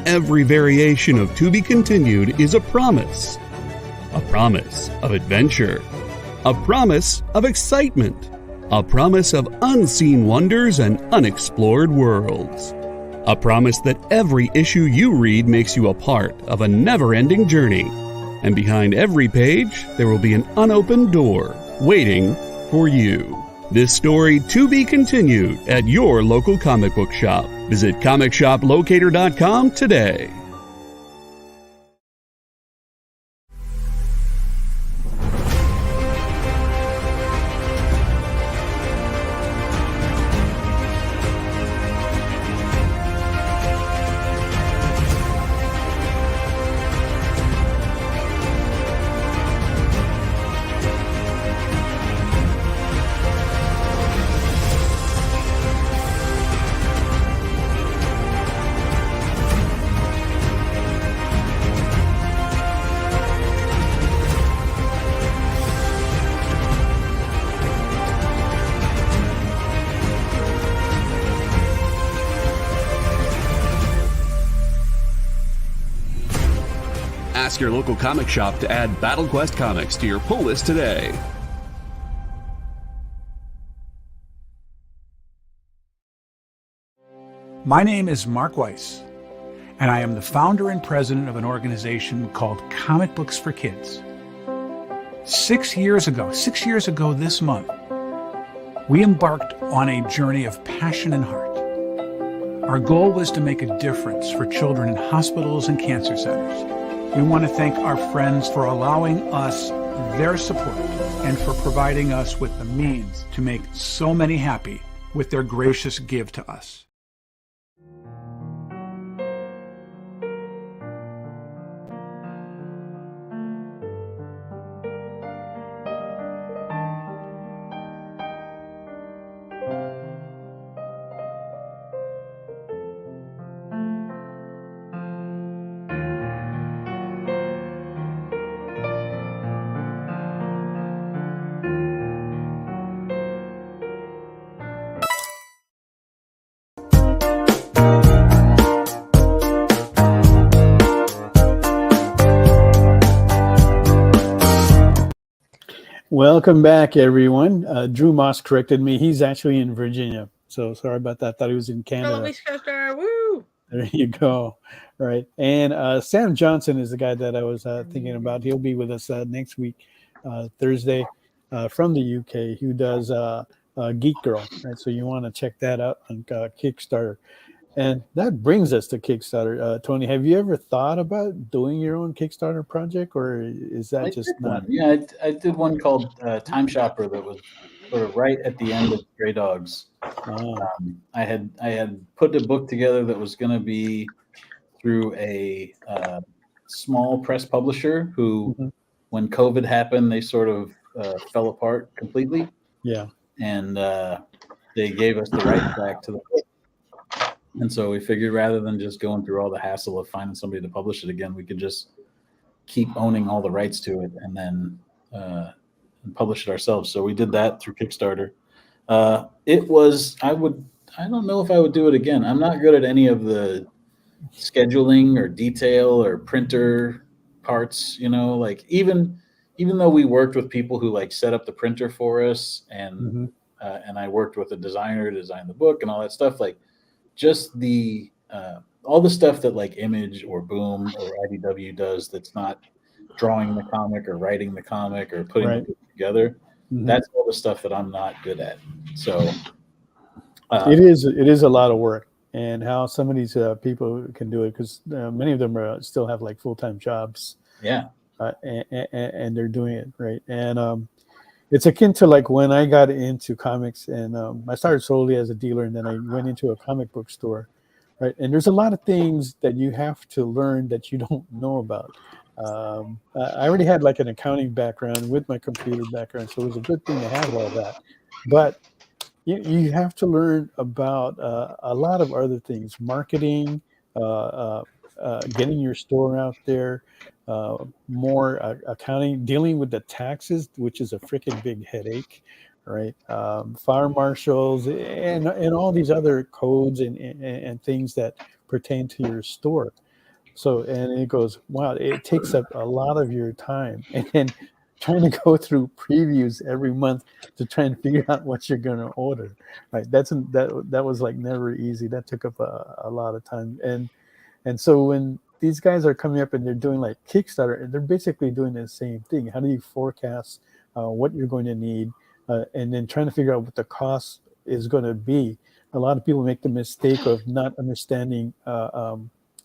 Every variation of To Be Continued is a promise. A promise of adventure. A promise of excitement. A promise of unseen wonders and unexplored worlds. A promise that every issue you read makes you a part of a never-ending journey. And behind every page, there will be an unopened door waiting for you. This story to be continued at your local comic book shop. Visit comicshoplocator.com today. Ask your local comic shop to add Battle Quest comics to your pull list today. My name is Mark Weiss, and I am the founder and president of an organization called Comic Books for Kids. 6 years ago this month, we embarked on a journey of passion and heart. Our goal was to make a difference for children in hospitals and cancer centers. We want to thank our friends for allowing us their support and for providing us with the means to make so many happy with their gracious give to us. Welcome back, everyone. Drew Moss corrected me. He's actually in Virginia. So sorry about that. I thought he was in Canada. Woo! There you go. All right. And Sam Johnson is the guy that I was thinking about. He'll be with us next week, Thursday, from the UK, who does Geek Girl. Right. So you want to check that out on Kickstarter. And that brings us to Kickstarter. Tony, have you ever thought about doing your own Kickstarter project, or is that just not? Yeah, I did one called Time Shopper that was sort of right at the end of Stray Dogs. I had put a book together that was going to be through a small press publisher who, when COVID happened, they sort of fell apart completely. Yeah. And they gave us the rights back to the book. And so we figured rather than just going through all the hassle of finding somebody to publish it again, we could just keep owning all the rights to it and then publish it ourselves. So we did that through Kickstarter. I don't know if I would do it again. I'm not good at any of the scheduling or detail or printer parts, like even though we worked with people who like set up the printer for us and I worked with a designer to design the book and all that stuff, like just the all the stuff that like Image or Boom or IDW does that's not drawing the comic or writing the comic or putting it together. That's all the stuff that I'm not good at. So it is a lot of work, and how some of these people can do it, because many of them still have like full-time jobs. Yeah. And they're doing it right. And it's akin to like when I got into comics, and I started solely as a dealer, and then I went into a comic book store, right? And there's a lot of things that you have to learn that you don't know about. I already had like an accounting background with my computer background, so it was a good thing to have all that. But you have to learn about a lot of other things: marketing, getting your store out there, more accounting, dealing with the taxes, which is a freaking big headache, right? Fire marshals and all these other codes and things that pertain to your store. So, and it goes, wow, it takes up a lot of your time, and trying to go through previews every month to try and figure out what you're going to order, right? That was like never easy. That took up a lot of time. And so when these guys are coming up and they're doing like Kickstarter, they're basically doing the same thing. How do you forecast what you're going to need, and then trying to figure out what the cost is going to be? A lot of people make the mistake of not understanding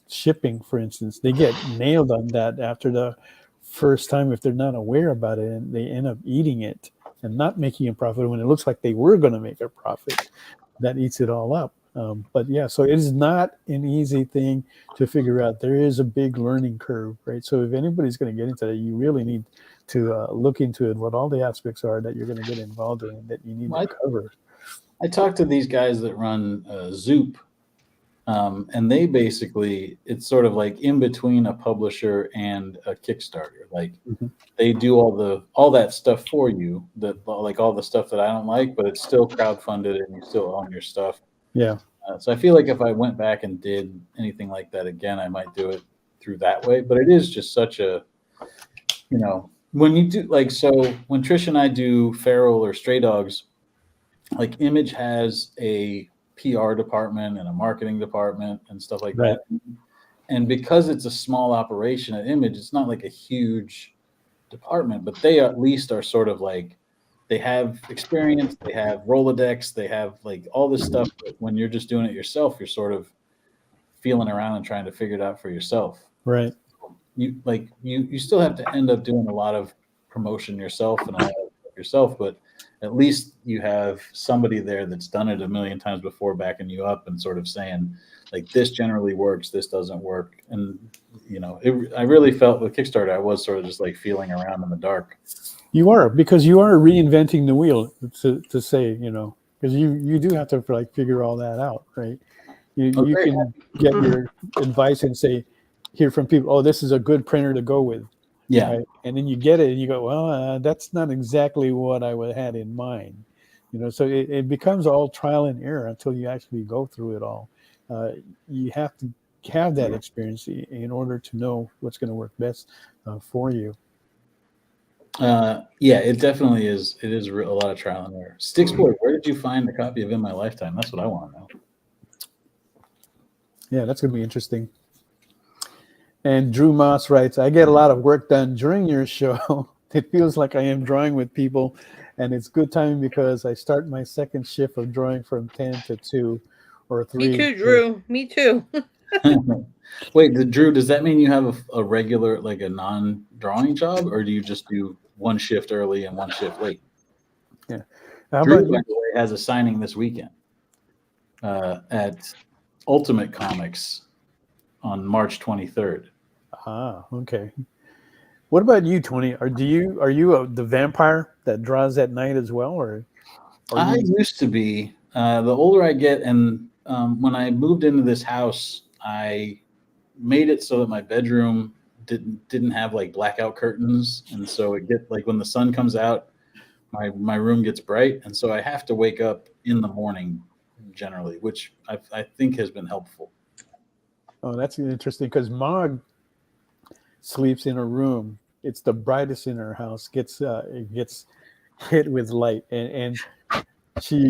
shipping, for instance. They get nailed on that after the first time if they're not aware about it, and they end up eating it and not making a profit when it looks like they were going to make a profit. That eats it all up. But yeah, so it is not an easy thing to figure out. There is a big learning curve, right? So if anybody's going to get into that, you really need to look into it, what all the aspects are that you're going to get involved in, that you need to cover. I talked to these guys that run Zoop, and they basically, it's sort of like in between a publisher and a Kickstarter. Like they do all that stuff for you, that like all the stuff that I don't like, but it's still crowdfunded and you still own your stuff. Yeah. So I feel like if I went back and did anything like that again, I might do it through that way. But it is just such a, when you do when Trish and I do feral or stray dogs, like Image has a PR department and a marketing department and stuff like that. And because it's a small operation at Image, it's not like a huge department, but they at least are sort of like, they have experience, they have Rolodex, they have like all this stuff. But when you're just doing it yourself, you're sort of feeling around and trying to figure it out for yourself. Right. You still have to end up doing a lot of promotion yourself and all that yourself, but at least you have somebody there that's done it a million times before backing you up and sort of saying like, this generally works, this doesn't work. And I really felt with Kickstarter, I was sort of just like feeling around in the dark. You are, because you are reinventing the wheel to say, because you do have to like figure all that out, right? You can get your advice and say, hear from people, oh, this is a good printer to go with. Yeah. Right? And then you get it and you go, well, that's not exactly what I had in mind. So it becomes all trial and error until you actually go through it all. You have to have that experience in order to know what's going to work best for you. It definitely is. It is a lot of trial and error. Sticksboard, where did you find a copy of In My Lifetime? That's what I want to know. Yeah, that's going to be interesting. And Drew Moss writes, I get a lot of work done during your show. It feels like I am drawing with people, and it's good timing because I start my second shift of drawing from 10 to 2 or 3. Me too, Drew. Me too. Wait, Drew, does that mean you have a regular, like a non-drawing job, or do you just do one shift early and one shift late? Yeah. Drew, by the way, has a signing this weekend at Ultimate Comics on March 23rd. Ah, okay. What about you, Tony? Are you the vampire that draws at night as well, or? I used to be. The older I get, and when I moved into this house, I made it so that my bedroom didn't have like blackout curtains, and so it get like when the sun comes out, my room gets bright, and so I have to wake up in the morning generally, which I think has been helpful. Oh, that's interesting because Mog sleeps in a room. It's the brightest in her house. It gets hit with light, and she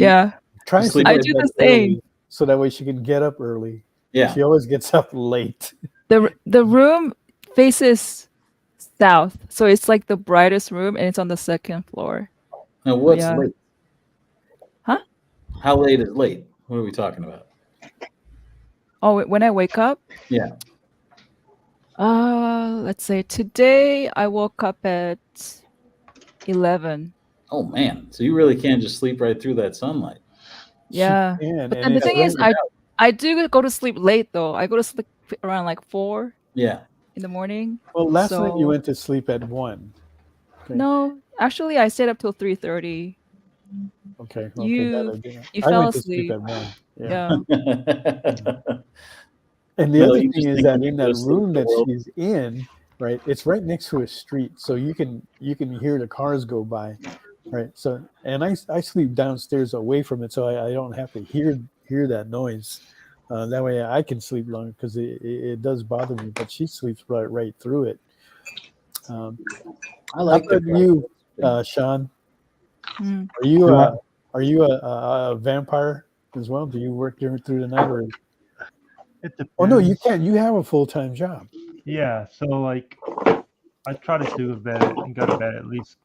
tries to. I do the same, so that way she can get up early. Yeah, she always gets up late. The room faces south, so it's like the brightest room, and it's on the second floor. Now, what's late? Huh? How late is late? What are we talking about? Oh, when I wake up? Yeah. Let's say today I woke up at 11. Oh man, so you really can't just sleep right through that sunlight. Yeah. But then the thing is, I do go to sleep late though. I go to sleep around like 4. Yeah. In the morning. Well, last night you went to sleep at 1. Okay. No, actually I stayed up till 3:30. Okay. You fell went asleep. To sleep at 1. Yeah. And the other thing is that in that room that she's in, right, it's right next to a street, so you can hear the cars go by, right? So, and I sleep downstairs away from it, so I don't have to hear that noise. That way I can sleep longer because it does bother me. But she sleeps right through it. I like that. You, Sean, are you a vampire as well? Do you work through the night or? It depends. Oh no, you can't. You have a full-time job. Yeah, so like I try to go to bed at least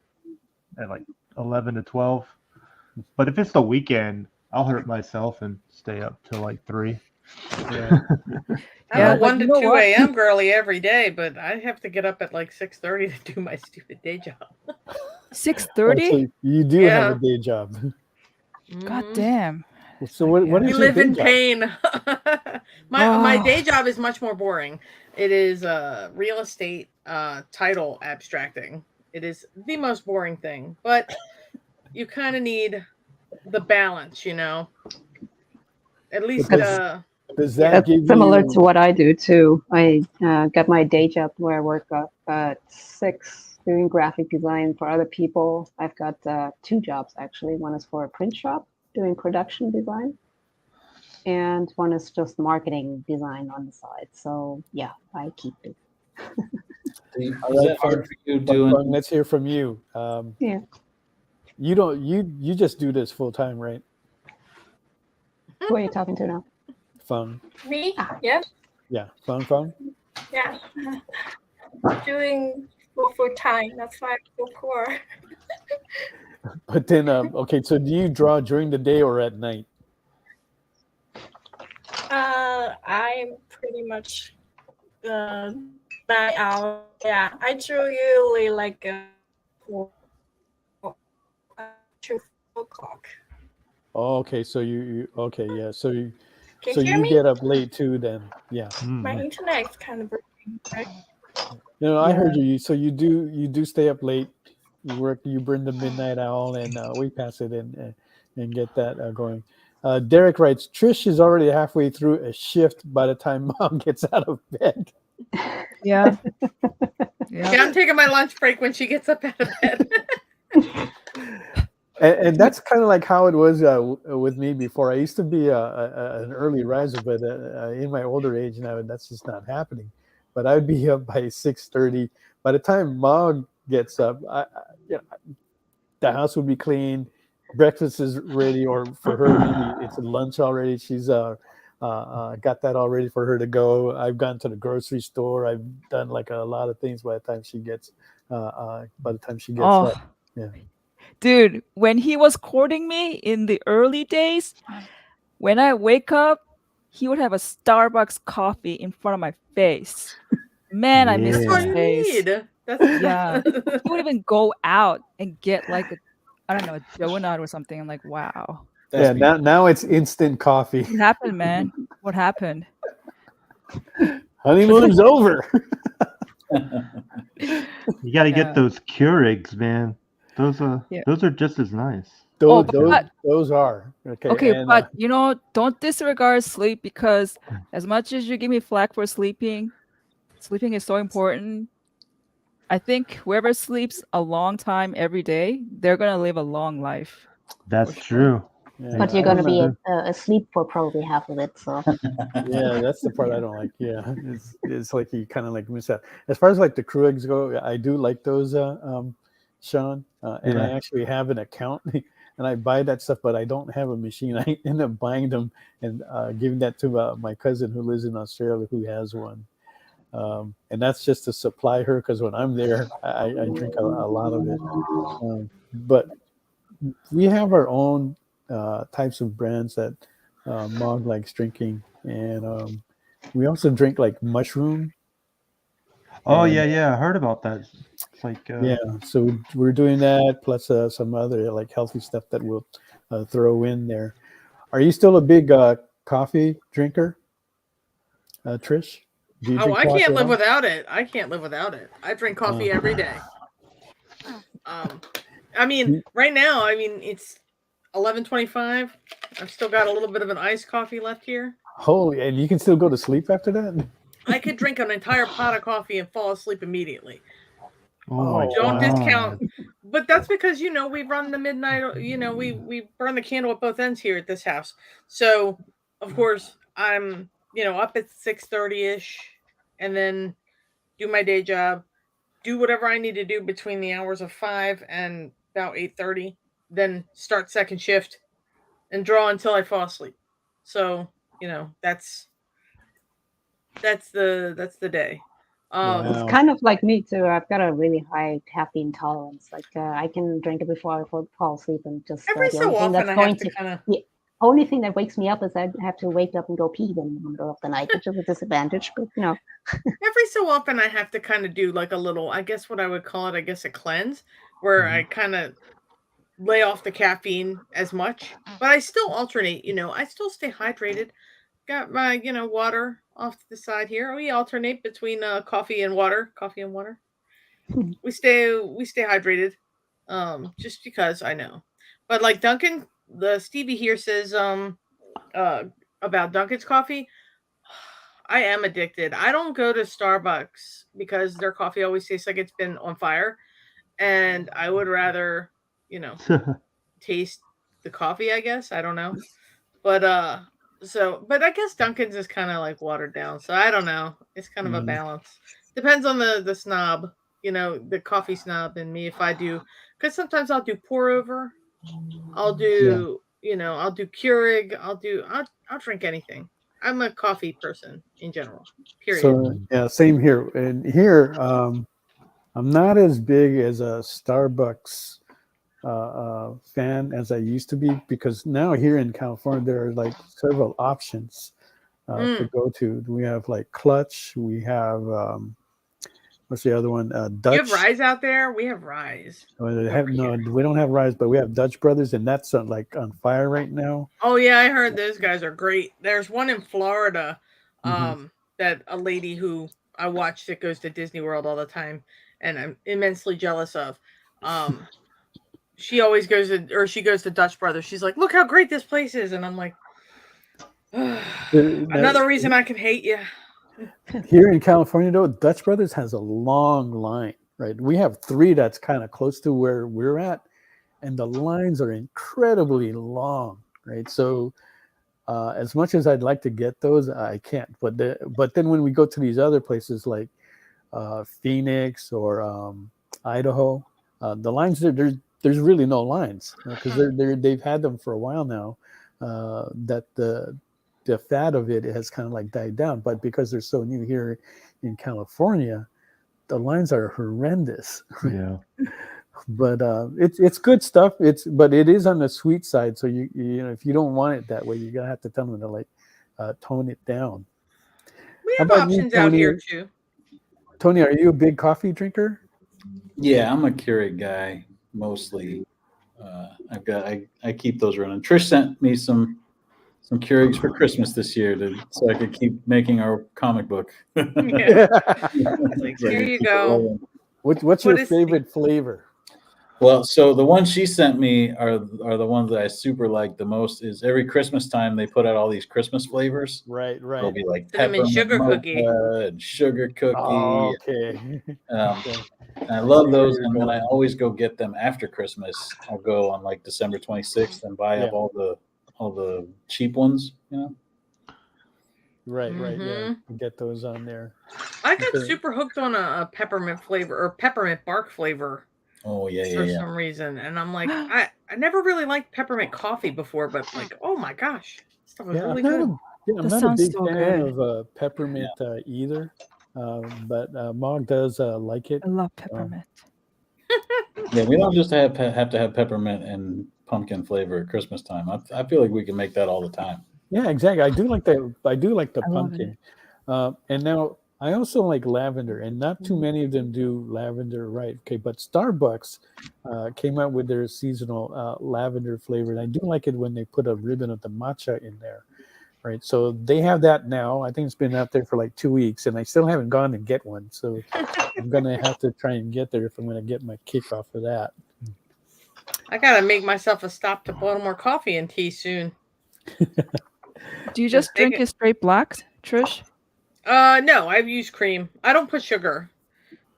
at like 11 to 12. But if it's the weekend, I'll hurt myself and stay up till like 3. Yeah. I'm a 1 to 2 a.m. girly every day, but I have to get up at like 6:30 to do my stupid day job. 6:30? So you do have a day job. God damn. So what is we your live day in job? pain. My day job is much more boring. It is real estate title abstracting. It is the most boring thing, but you kind of need the balance, At least does that That's give similar you... to what I do too. I got my day job where I work up at 6 doing graphic design for other people. I've got 2 jobs actually. One is for a print shop doing production design, and one is just marketing design on the side. So yeah, I keep it. Is All right, that hard for you Fang, doing? let's hear from you. Yeah. You just do this full time, right? Who are you talking to now? Fang. Me? Yeah. Yeah, Fang. Yeah. Doing full time. That's why I feel poor. But then, okay, so do you draw during the day or at night? I'm pretty much night owl. Yeah, I drew usually like 4 to 4 o'clock. Oh, okay, so you okay, yeah. So Can so you hear you me? get up late too then. Yeah. My internet is kind of breaking, right? I heard you. So you do stay up late. You burn the midnight owl, and we pass it and get that going. Derek writes, Trish is already halfway through a shift by the time Mom gets out of bed. Yeah. Yeah, I'm taking my lunch break when she gets up out of bed. And that's kind of like how it was with me before. I used to be an early riser, but in my older age now, that's just not happening. But I'd be up by 6:30. By the time Mom gets up, the house would be clean, breakfast is ready, or for her maybe it's lunch already. She's got that all ready for her to go. I've gone to the grocery store. I've done like a lot of things by the time she gets up. Yeah. Dude, when he was courting me in the early days, when I wake up, he would have a Starbucks coffee in front of my face. Man, I miss That's what his you face. need. Yeah. He would even go out and get like a donut or something. I'm like, wow. Yeah, now it's instant coffee. What happened, man? What happened? Honeymoon's over. You got to get those Keurigs, man. Those are just as nice. Those are okay. And, but don't disregard sleep, because as much as you give me flack for sleeping is so important. I think whoever sleeps a long time every day, they're gonna live a long life. That's true. Yeah, but you're going to be asleep for probably half of it. So yeah, that's the part I don't like. Yeah, it's like you kind of like miss out. As far as like the Kruigs go, I do like those, Sean, and I actually have an account and I buy that stuff, but I don't have a machine. I end up buying them and giving that to my cousin who lives in Australia who has one. And that's just to supply her, because when I'm there, I drink a lot of it. But we have our own types of brands that Mog likes drinking, and we also drink like mushroom. Oh yeah, I heard about that. It's like so we're doing that, plus some other like healthy stuff that we'll throw in there. Are you still a big coffee drinker, Trish? I can't live without it. I can't live without it. I drink coffee every day. I mean, right now, it's 11:25. I've still got a little bit of an iced coffee left here. Holy, and you can still go to sleep after that? I could drink an entire pot of coffee and fall asleep immediately. Don't discount. But that's because, we run the midnight, we burn the candle at both ends here at this house. So, of course, I'm, up at 6:30-ish, and then do my day job, do whatever I need to do between the hours of 5 and about 8:30, then start second shift and draw until I fall asleep. So, that's the day. It's kind of like me too. I've got a really high caffeine tolerance. Like I can drink it before I fall asleep, and just every so often I have to kind of. The only thing that wakes me up is I have to wake up and go pee in the middle of the night, which is a disadvantage. But every so often I have to kind of do like a little, I guess what I would call it, a cleanse, where I kind of lay off the caffeine as much, but I still alternate. I still stay hydrated. Got my water off to the side here. We alternate between coffee and water. We stay hydrated, just because I know. But like Duncan, the Stevie here says about Duncan's coffee. I am addicted. I don't go to Starbucks because their coffee always tastes like it's been on fire, and I would rather taste the coffee, I guess. I don't know, but So, but I guess Dunkin's is kind of like watered down. So I don't know. It's kind of a balance. Depends on the snob, the coffee snob and me. If I do, because sometimes I'll do pour over. I'll do, I'll do Keurig. I'll drink anything. I'm a coffee person in general. Period. So yeah, same here. And here, I'm not as big as a Starbucks fan as I used to be, because now here in California there are like several options to go to. We have like Clutch. We have what's the other one? Dutch. You have Rise out there? We have Rise. No, we don't have Rise, but we have Dutch Brothers, and that's like on fire right now. Oh yeah, I heard those guys are great. There's one in Florida, that a lady who I watch that goes to Disney World all the time, and I'm immensely jealous of. She always goes to Dutch Brothers. She's like, "Look how great this place is," and I'm like, another reason I can hate you. Here in California, though, Dutch Brothers has a long line, right? We have 3 that's kind of close to where we're at, and the lines are incredibly long, right? So as much as I'd like to get those, I can't. But then when we go to these other places like Phoenix or Idaho, the lines there's really no lines, because they've had them for a while now. That the fad of it has kind of like died down, but because they're so new here in California, the lines are horrendous. Yeah. But it's good stuff. But it is on the sweet side. So you if you don't want it that way, you're gonna have to tell them to like tone it down. We have options out here too. Tony, are you a big coffee drinker? Yeah, I'm a Keurig guy mostly. I keep those running. Trish sent me some Keurigs for Christmas this year so I could keep making our comic book. Yeah. Like, here you go. What's your favorite flavor? Well, so the ones she sent me are the ones that I super like the most. Is every Christmas time they put out all these Christmas flavors. Right. They'll be like cinnamon sugar cookie and sugar cookie. Oh, okay. And I love those, and then I always go get them after Christmas. I'll go on like December 26th and buy up all the cheap ones, Right. Yeah, get those on there. I got super hooked on a peppermint flavor or peppermint bark flavor. Oh yeah, for some reason, and I'm like, I never really liked peppermint coffee before, but like, oh my gosh, this stuff is really good. I'm not a big fan of peppermint either, but Mog does like it. I love peppermint. Yeah, we don't just have to have peppermint and pumpkin flavor at Christmas time. I feel like we can make that all the time. Yeah, exactly. I do like the pumpkin, and now I also like lavender, and not too many of them do lavender right. Okay, but Starbucks came out with their seasonal lavender flavor, and I do like it when they put a ribbon of the matcha in there. Right, so they have that now. I think it's been out there for like 2 weeks, and I still haven't gone and get one. So I'm gonna have to try and get there if I'm gonna get my kick off of that. I gotta make myself a stop to Baltimore coffee and tea soon. Do you just drink it straight black, Trish? No, I've used cream. I don't put sugar.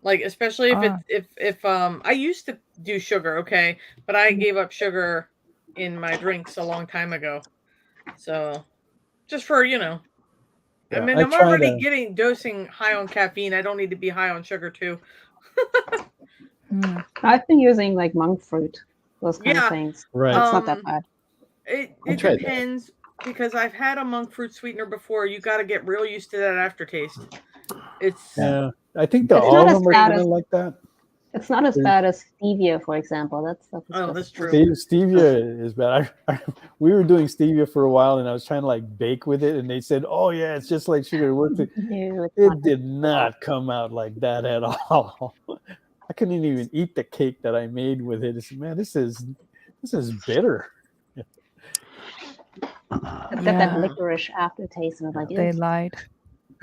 Like, especially if I used to do sugar, okay, but I gave up sugar in my drinks a long time ago. So just for, I mean, I'm already dosing high on caffeine. I don't need to be high on sugar too. I've been using like monk fruit, those kind of things. Right. It's not that bad. It depends, because I've had a monk fruit sweetener before. You got to get real used to that aftertaste. I think all of them are kind of like that. It's not as bad as stevia, for example. That's true. Stevia is bad. We were doing stevia for a while, and I was trying to like bake with it, and they said, "Oh yeah, it's just like sugar." It did not come out like that at all. I couldn't even eat the cake that I made with it. Man, this is bitter. It's got that licorice aftertaste, and I'm like, they lied.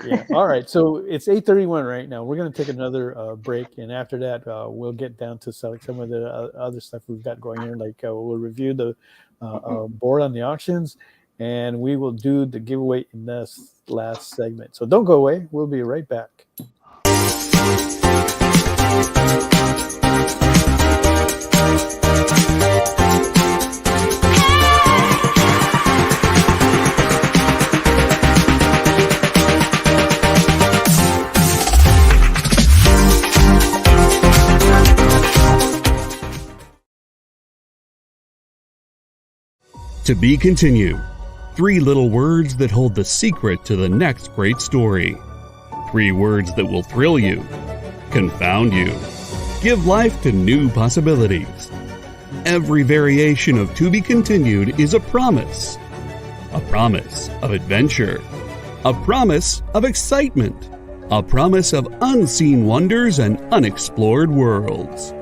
Yeah. All right. So it's 8:31 right now. We're going to take another break, and after that, we'll get down to some of the other stuff we've got going here. Like we'll review the board on the auctions, and we will do the giveaway in this last segment. So don't go away. We'll be right back. To be continued. 3 little words that hold the secret to the next great story. 3 words that will thrill you, confound you, give life to new possibilities. Every variation of To Be Continued is a promise of adventure, a promise of excitement, a promise of unseen wonders and unexplored worlds,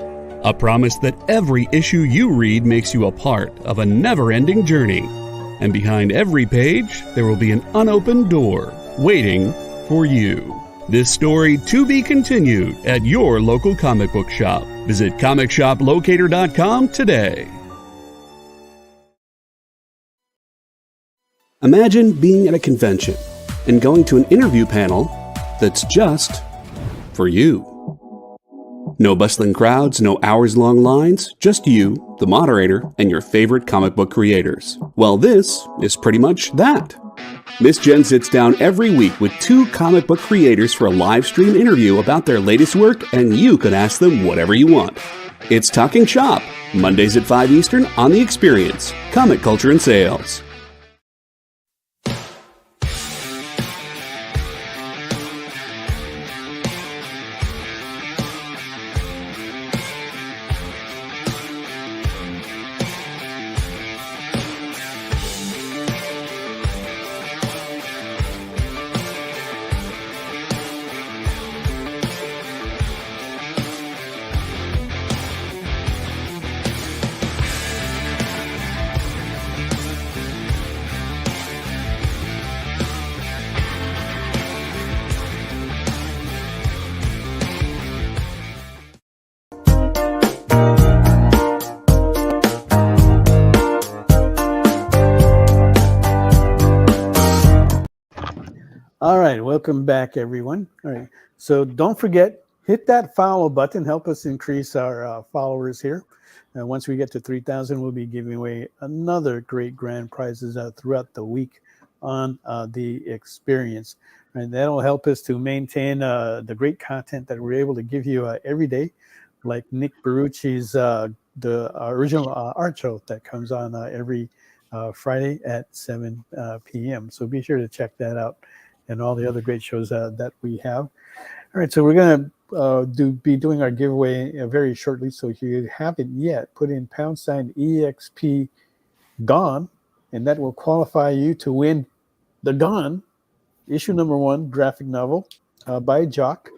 a promise that every issue you read makes you a part of a never-ending journey, and behind every page there will be an unopened door waiting for you. This story to be continued at your local comic book shop. Visit comicshoplocator.com today. Imagine being at a convention and going to an interview panel that's just for you. No bustling crowds, no hours-long lines, just you, the moderator, and your favorite comic book creators. Well, this is pretty much that. Miss Jen sits down every week with 2 comic book creators for a live stream interview about their latest work, and you can ask them whatever you want. It's Talking Shop, Mondays at 5 Eastern on The Experience, Comic Culture and Sales. All right, welcome back, everyone. All right, so don't forget, hit that follow button. Help us increase our followers here. And once we get to 3,000, we'll be giving away another great grand prizes throughout the week on The Experience. And that'll help us to maintain the great content that we're able to give you every day, like Nick Barucci's the original art show that comes on every Friday at 7 p.m. So be sure to check that out, and all the other great shows that we have. All right, so we're going to be doing our giveaway very shortly. So if you haven't yet, put in #EXP Gone, and that will qualify you to win The Gone, issue #1 graphic novel by Jock.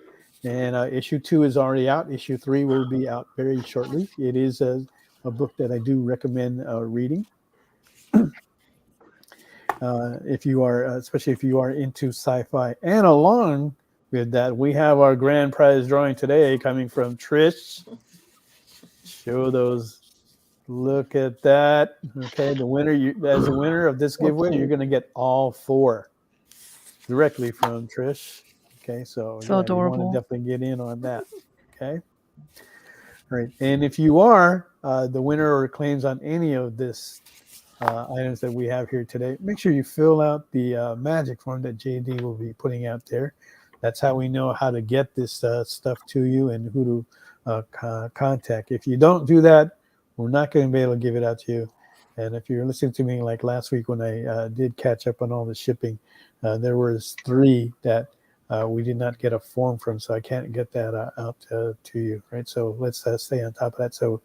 And issue 2 is already out. Issue 3 will be out very shortly. It is a book that I do recommend reading. If you are, especially if you are into sci-fi. And along with that, we have our grand prize drawing today coming from Trish. Show those. Look at that. Okay, the winner, as the winner of this giveaway, you're going to get all 4 directly from Trish. Okay, so adorable. You want to definitely get in on that. Okay. All right, and if you are the winner or claims on any of this items that we have here today, make sure you fill out the magic form that JD will be putting out there. That's how we know how to get this stuff to you and who to contact. If you don't do that, we're not going to be able to give it out to you. And if you're listening to me like last week when I did catch up on all the shipping, there was 3 that we did not get a form from, so I can't get that out to you, right? So let's stay on top of that. So,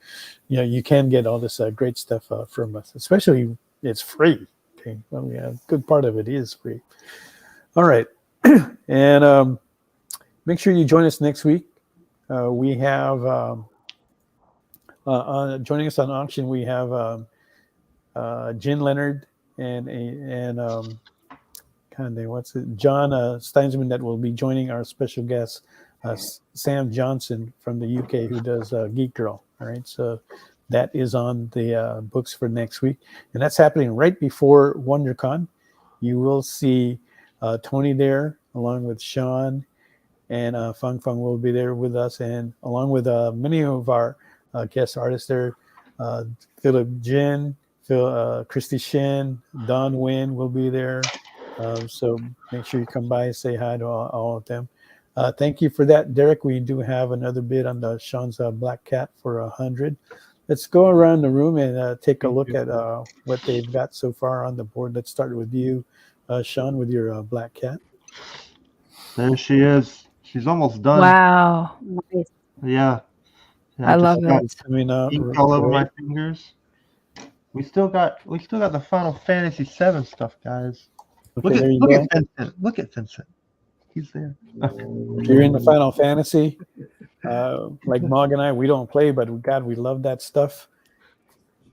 you can get all this great stuff from us, especially it's free. Okay, well, yeah, a good part of it is free. All right, and make sure you join us next week. We have joining us on auction. We have Jen Leonard and John Steinsman that will be joining our special guest, Sam Johnson from the UK, who does Geek Girl. All right, so that is on the books for next week, and that's happening right before WonderCon. You will see Tony there, along with Sean, and Fang will be there with us, and along with many of our guest artists there, Philip Jin, Christy Shin, Don Wynn will be there. So make sure you come by and say hi to all of them. Thank you for that, Derek. We do have another bid on the Sean's Black Cat for 100. let's go around the room and take a look at what they've got so far on the board. Let's start with you, Sean, with your black cat. There she is. She's almost done. Wow. Nice. Yeah. I love got it. ink all over my fingers. We still got the Final Fantasy VII stuff, guys. Okay, Look at Vincent. Look at Vincent. He's there. If you're into Final Fantasy, like Mog and I, we don't play, but God, we love that stuff.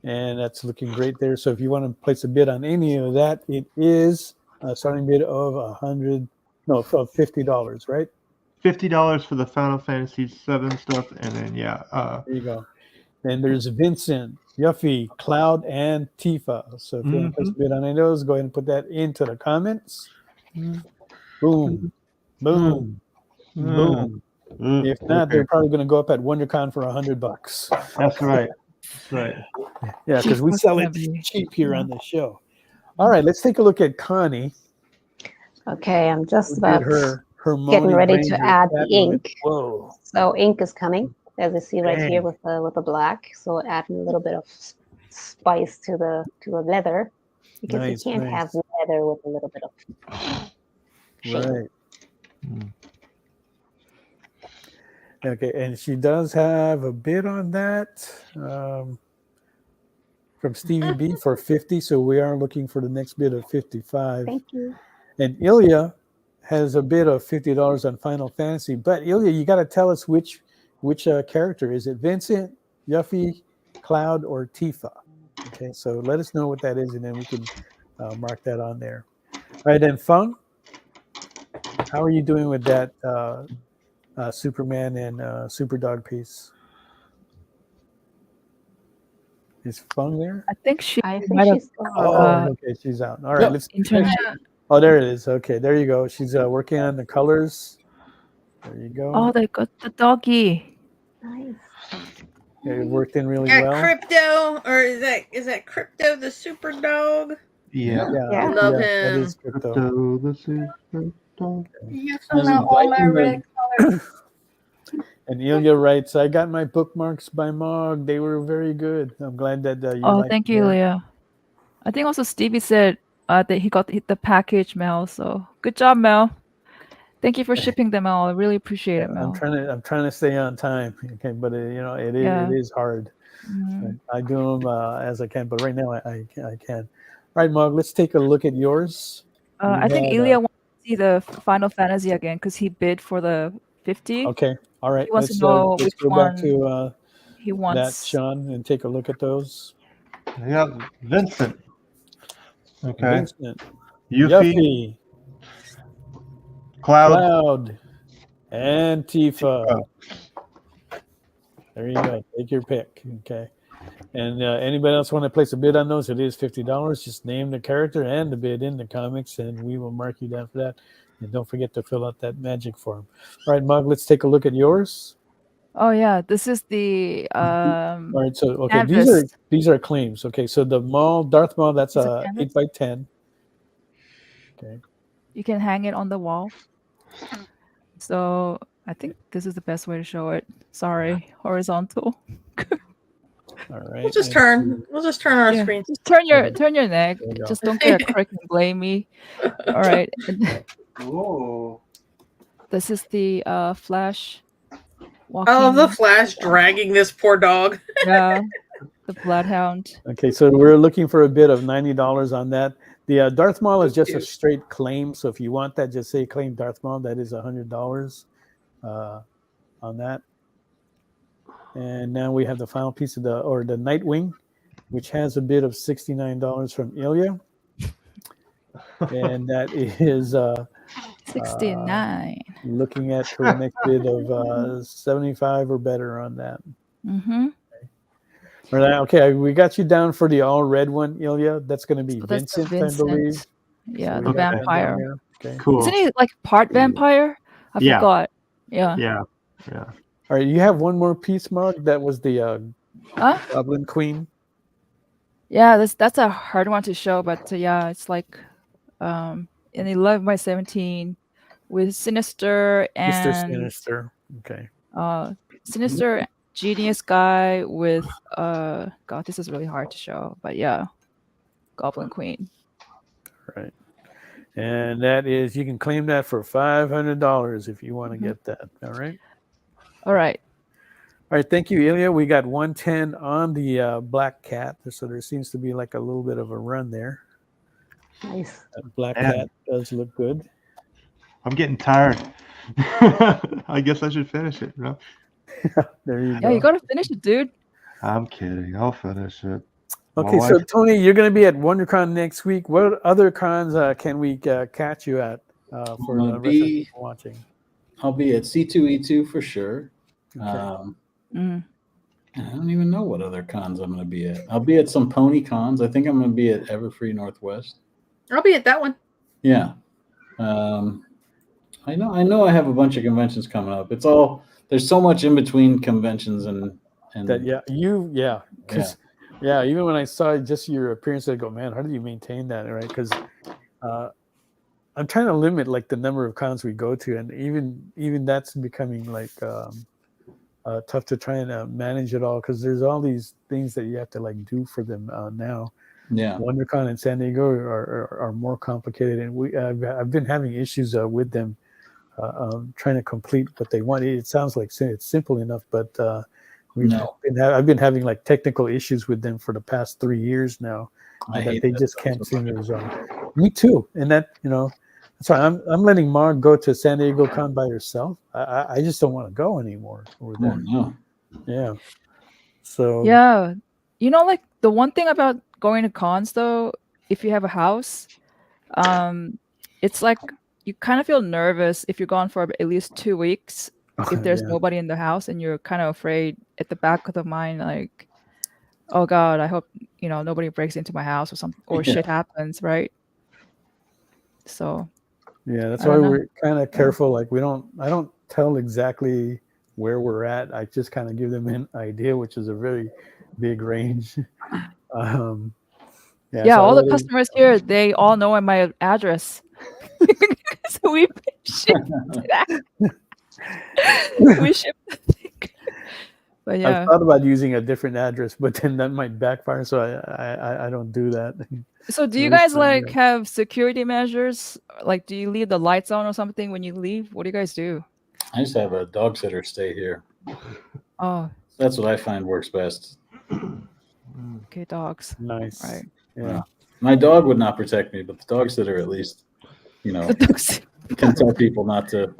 And that's looking great there. So if you want to place a bid on any of that, it is a starting bid of $50, right? $50 for the Final Fantasy VII stuff, and then there you go. Then there's Vincent, Yuffie, Cloud, and Tifa. So if you want to place a bid on any of those, go ahead and put that into the comments. Boom, boom, boom. If not, they're probably going to go up at WonderCon for $100. That's right. That's right. Yeah, because we sell it cheap here on the show. All right, let's take a look at Connie. Okay, I'm just about her getting ready to add the ink. Whoa! So ink is coming, as you see right here with the black. So adding a little bit of spice to the leather, because you can't have leather with a little bit of shape. Right. Okay, and she does have a bid on that from Stevie B for 50. So we are looking for the next bid of 55. Thank you. And Ilya has a bid of $50 on Final Fantasy. But Ilya, you got to tell us which character is it? Vincent, Yuffie, Cloud, or Tifa? Okay, so let us know what that is, and then we can mark that on there. All right, then Fang, how are you doing with that Superman and Superdog piece? Is Fang there? I think she's okay, she's out. All right, let's. Oh, there it is. Okay, there you go. She's working on the colors. There you go. Oh, they got the doggy. Nice. It worked in really well. Crypto, or is that Crypto the super dog? Yeah. I love him. That is Crypto. The super dog. You found out all my red colors. And Ilya writes, I got my bookmarks by Mog. They were very good. I'm glad that you liked thank you, Ilya. I think also Stevie said that he got the package, Mel. So good job, Mel. Thank you for shipping them all. I really appriciate it, Mel. I'm trying to stay on time. Okay, but it is hard. Mm-hmm. I do them as I can, but right now I can. All right, Mog, let's take a look at yours. I think Ilya wants to see the Final Fantasy again because he bid for the 50. Okay, all right. He wants to know let's which go one back to he wants. that, Sean, and take a look at those. I got Vincent. Okay. Vincent. Yuffie. Cloud. And Tifa. There you go. Take your pick. Okay. And anybody else want to place a bid on those? It is $50. Just name the character and the bid in the comics, and we will mark you down for that. And don't forget to fill out that magic form. All right, Mug, let's take a look at yours. Oh yeah, this is the all right, so okay, canvas. these are claims. Okay, so the Darth Maul, that's a 8x10. Okay. You can hang it on the wall. So I think this is the best way to show it. Sorry, horizontal. All right. We'll just turn our screen. Just turn your neck. Just don't get a crick and blame me. All right. Oh. This is the Flash. Oh, the Flash dragging this poor dog. Yeah, the Bloodhound. Okay, so we're looking for a bid of $90 on that. The Darth Maul is just a straight claim. So if you want that, just say claim Darth Maul. That is $100 on that. And now we have the final piece of the Nightwing, which has a bid of $69 from Ilya. And that is 69. Looking at her next bid of 75 or better on that. Mm-hmm. Okay, we got you down for the all red one, Ilya. That's going to be Vincent, I believe. Yeah, So the vampire. Okay. Cool. Isn't he like part vampire? I forgot. Yeah. All right, you have one more piece, Mark. That was the Goblin Queen. Yeah, that's a hard one to show, but yeah, it's like an 11x17 with Sinister and Mr. Sinister. Okay. Sinister, genius guy with God, this is really hard to show, but yeah, Goblin Queen. Right. And that is, you can claim that for $500 if you want to get that. All right. All right. All right. Thank you, Ilya. We got 110 on the Black Cat. So there seems to be like a little bit of a run there. Nice. That Black Cat does look good. I'm getting tired. I guess I should finish it, bro. There you go. Yeah, you got to finish it, dude. I'm kidding. I'll finish it. Okay, so Tony, you're going to be at WonderCon next week. What other cons can we catch you at for the rest of people watching? I'll be at C2E2 for sure. Okay. I don't even know what other cons I'm going to be at. I'll be at some pony cons. I think I'm going to be at Everfree Northwest. I'll be at that one. Yeah. I know I have a bunch of conventions coming up. It's all, there's so much in between conventions and that, even when I saw just your appearance, I go, man, how do you maintain that, right? Because I'm trying to limit like the number of cons we go to, and even that's becoming like tough to try and manage it all, because there's all these things that you have to like do for them now. Yeah, WonderCon and San Diego are more complicated, and I've been having issues with them trying to complete what they want. It sounds like it's simple enough, but I've been having like technical issues with them for the past 3 years now that they just can't seem to resolve. Me too, and that that's why I'm letting Mog go to San Diego Con by herself. I just don't want to go anymore over there. No. Yeah. So yeah, like the one thing about going to cons though, if you have a house, it's like you kind of feel nervous if you're gone for at least 2 weeks. If there's nobody in the house, and you're kind of afraid at the back of the mind, like, oh God, I hope nobody breaks into my house or something, or shit happens, right? So yeah, that's why we're kind of careful. Like I don't tell exactly where we're at. I just kind of give them an idea, which is a very big range. All the customers here, they all know my address. So we ship that. We ship the thing. But yeah, I thought about using a different address, but then that might backfire. So I don't do that. So do you guys like have security measures? Like, do you leave the lights on or something when you leave? What do you guys do? I just have a dog sitter stay here. Oh, that's what I find works best. Okay, dogs. Nice. Right. Yeah. My dog would not protect me, but the dog sitter at least, can tell people not to.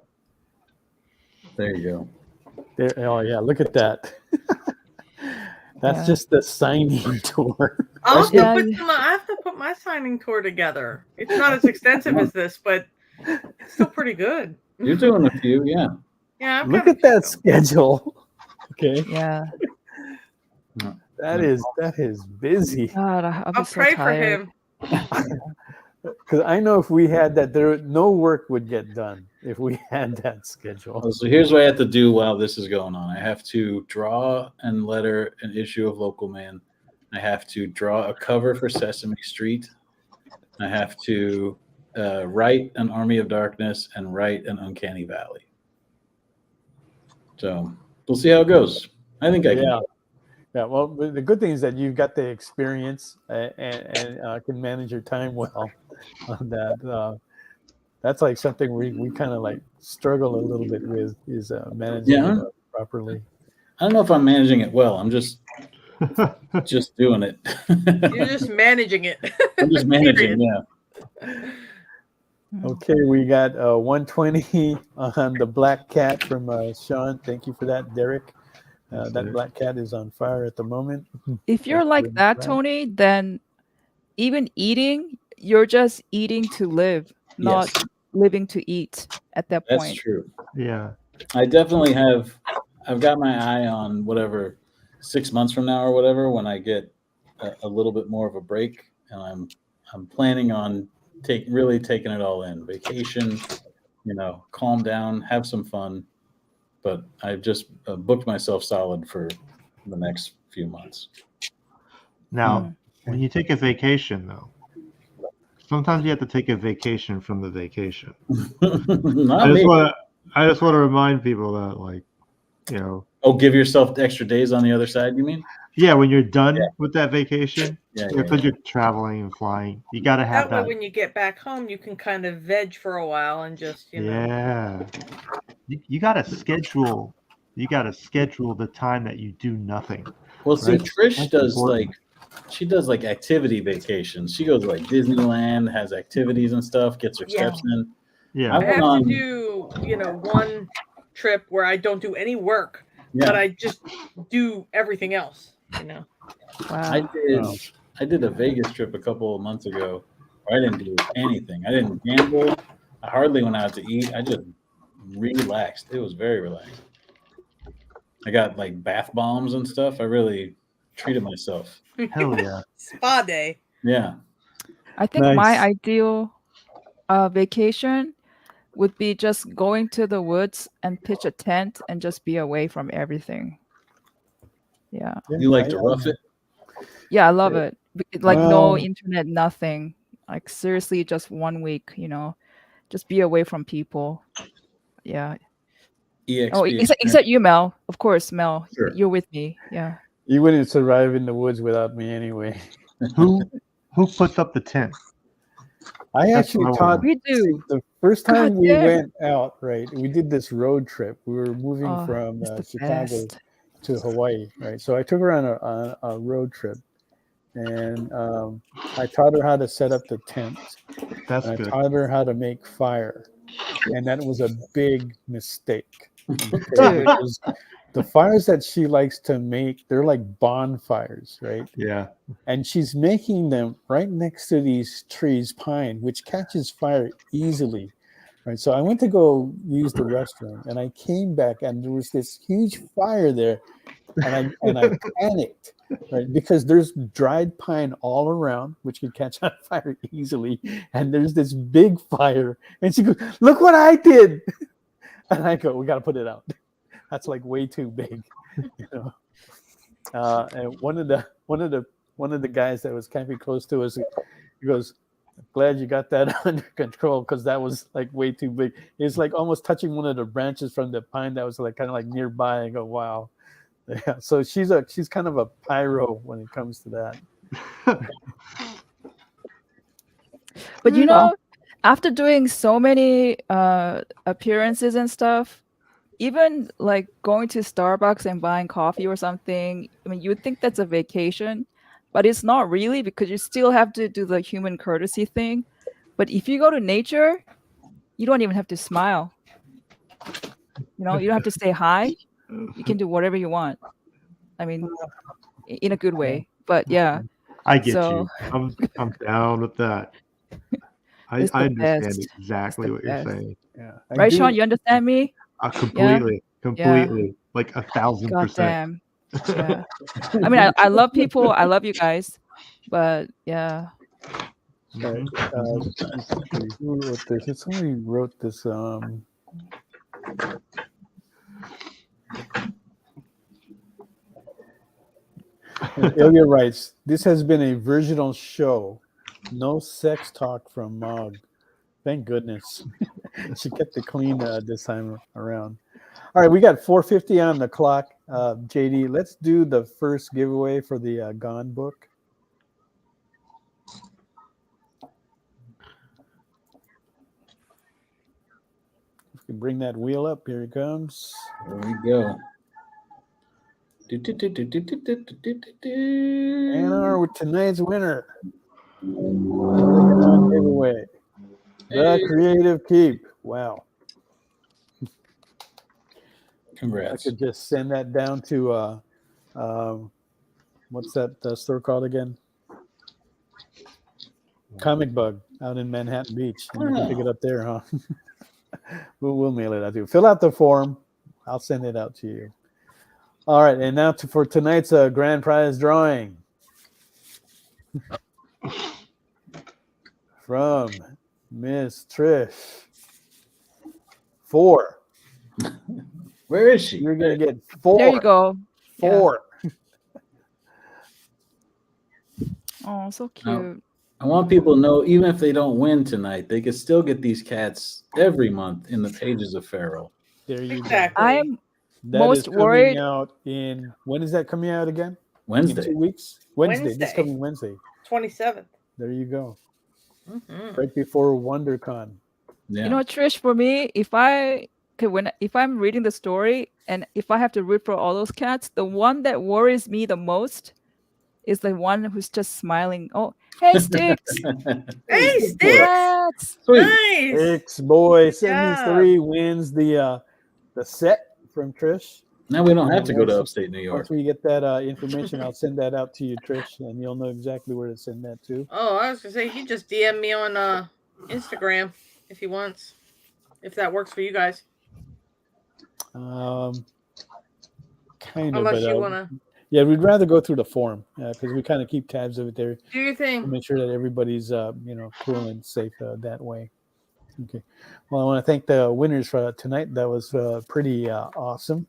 There you go. Oh yeah, look at that. That's just the signing tour. I have to put my signing tour together. It's not as extensive as this, but it's still pretty good. You're doing a few, yeah. Yeah. Look at that schedule. Okay. Yeah. That is busy. God, I'll pray for him. Because I know if we had that, no work would get done if we had that schedule. So here's what I have to do while this is going on. I have to draw and letter an issue of Local Man. I have to draw a cover for Sesame Street. I have to write an Army of Darkness and write an Uncanny Valley. So we'll see how it goes. I think I can. Yeah, well, the good thing is that you've got the experience and can manage your time well on that. That's like something we kind of like struggle a little bit with, is managing it properly. I don't know if I'm managing it well. I'm just doing it. You're just managing it. I'm just managing, yeah. Okay, we got 120 on the Black Cat from Sean. Thank you for that, Derek. That Black Cat is on fire at the moment. If you're like that, Tony, then even eating, you're just eating to live, not living to eat at that point. That's true. Yeah. I definitely have. I've got my eye on whatever 6 months from now or whatever, when I get a little bit more of a break, and I'm planning on really taking it all in. Vacation, calm down, have some fun. But I've just booked myself solid for the next few months. Now, when you take a vacation, though, sometimes you have to take a vacation from the vacation. I just want to remind people that, like, you know. Oh, give yourself extra days on the other side, you mean? Yeah, when you're done with that vacation, Yeah, because you're traveling and flying, you got to have That way, when you get back home, you can kind of veg for a while and just, you know. Yeah, you got to schedule. You got to schedule the time that you do nothing. Well, see, right? Trish That's does important. she does like activity vacations. She goes like Disneyland, has activities and stuff, gets her steps in. Yeah, I have to do, one trip where I don't do any work, but I just do everything else, Wow. I did a Vegas trip a couple of months ago where I didn't do anything. I didn't gamble. I hardly went out to eat. I just relaxed. It was very relaxed. I got like bath bombs and stuff. I really treated myself. Hell yeah. Spa day. Yeah. I think my ideal vacation would be just going to the woods and pitch a tent and just be away from everything. Yeah. You like to rough it? Yeah, I love it. Like no Well- internet, nothing. Like seriously, just 1 week, just be away from people. Yeah. Oh, except you, Mel. Of course, Mel. Sure. You're with me. Yeah. You wouldn't survive in the woods without me anyway. Who puts up the tent? I That's actually what I taught. want. We do. The first time God we damn. went out, right? We did this road trip. We were moving Oh, from it's the Chicago best. to Hawaii, right? So I took her on a road trip, and I taught her how to set up the tent. That's and good. I taught her how to make fire, and that was a big mistake. Dude. Because the fires that she likes to make, they're like bonfires, right? Yeah. And she's making them right next to these trees, pine, which catches fire easily. Right. So I went to go use the restroom, and I came back, and there was this huge fire there, and I panicked, right? Because there's dried pine all around, which can catch on fire easily, and there's this big fire, and she goes, "Look what I did!" And I go, "We got to put it out. That's like way too big." And one of the guys that was camping close to us, he goes, "Glad you got that under control, because that was like way too big." It's like almost touching one of the branches from the pine that was like kind of like nearby. I go, "Wow." Yeah. So she's kind of a pyro when it comes to that. But after doing so many appearances and stuff, even like going to Starbucks and buying coffee or something, I mean, you would think that's a vacation, but it's not really, because you still have to do the human courtesy thing. But if you go to nature, you don't even have to smile. You don't have to say hi. You can do whatever you want. I mean, in a good way. But yeah. I get So- you. I'm down with that. I It's the understand best. exactly what you're best. saying. Yeah. Right, Sean? You understand me? Completely, Yeah. like 1,000%. Goddamn. Yeah. I mean, I love people. I love you guys. But yeah. Right. Who wrote this? Somebody wrote this. Ilya writes, "This has been a virginal show. No sex talk from Mog. Thank goodness." She kept it clean this time around. All right, we got 4:50 on the clock. JD, let's do the first giveaway for the Gone book. If we can bring that wheel up, here it comes. There we go. And our tonight's winner. Giveaway. The Creative Keep. Wow. Congrats. I could just send that down to what's that store called again? Comic Bug out in Manhattan Beach. And you can pick it up there, huh? We'll mail it out to you. Fill out the form. I'll send it out to you. All right, and now for tonight's grand prize drawing. From Miss Trish. 4. Where is she? You're going to get 4. There you go. 4. Oh, so cute. I want people to know, even if they don't win tonight, they can still get these cats every month in the pages of Feral. There you Exactly. I'm That Most is coming worried. out in, when is that coming out again? Wednesday. In 2 weeks? Wednesday. This Wednesday. coming Wednesday. 27th. There you go. Mhm. Right before WonderCon. Yeah. You know, Trish, for me, if I'm reading the story and if I have to root for all those cats, the one that worries me the most is the one who's just smiling. Oh, hey, Sticks. Hey, Sticks! Congrats. Nice! Six boy Good 73 wins the set from Trish. Now we don't have to go to upstate New York. Once we get that information, I'll send that out to you, Trish, and you'll know exactly where to send that to. Oh, I was gonna say he just DM me on Instagram if he wants, if that works for you guys. Kind of, Unless but you wanna yeah, we'd rather go through the forum because we kind of keep tabs of it there. do your To thing. make sure that everybody's cool and safe that way. Okay. Well, I want to thank the winners for tonight. That was pretty awesome.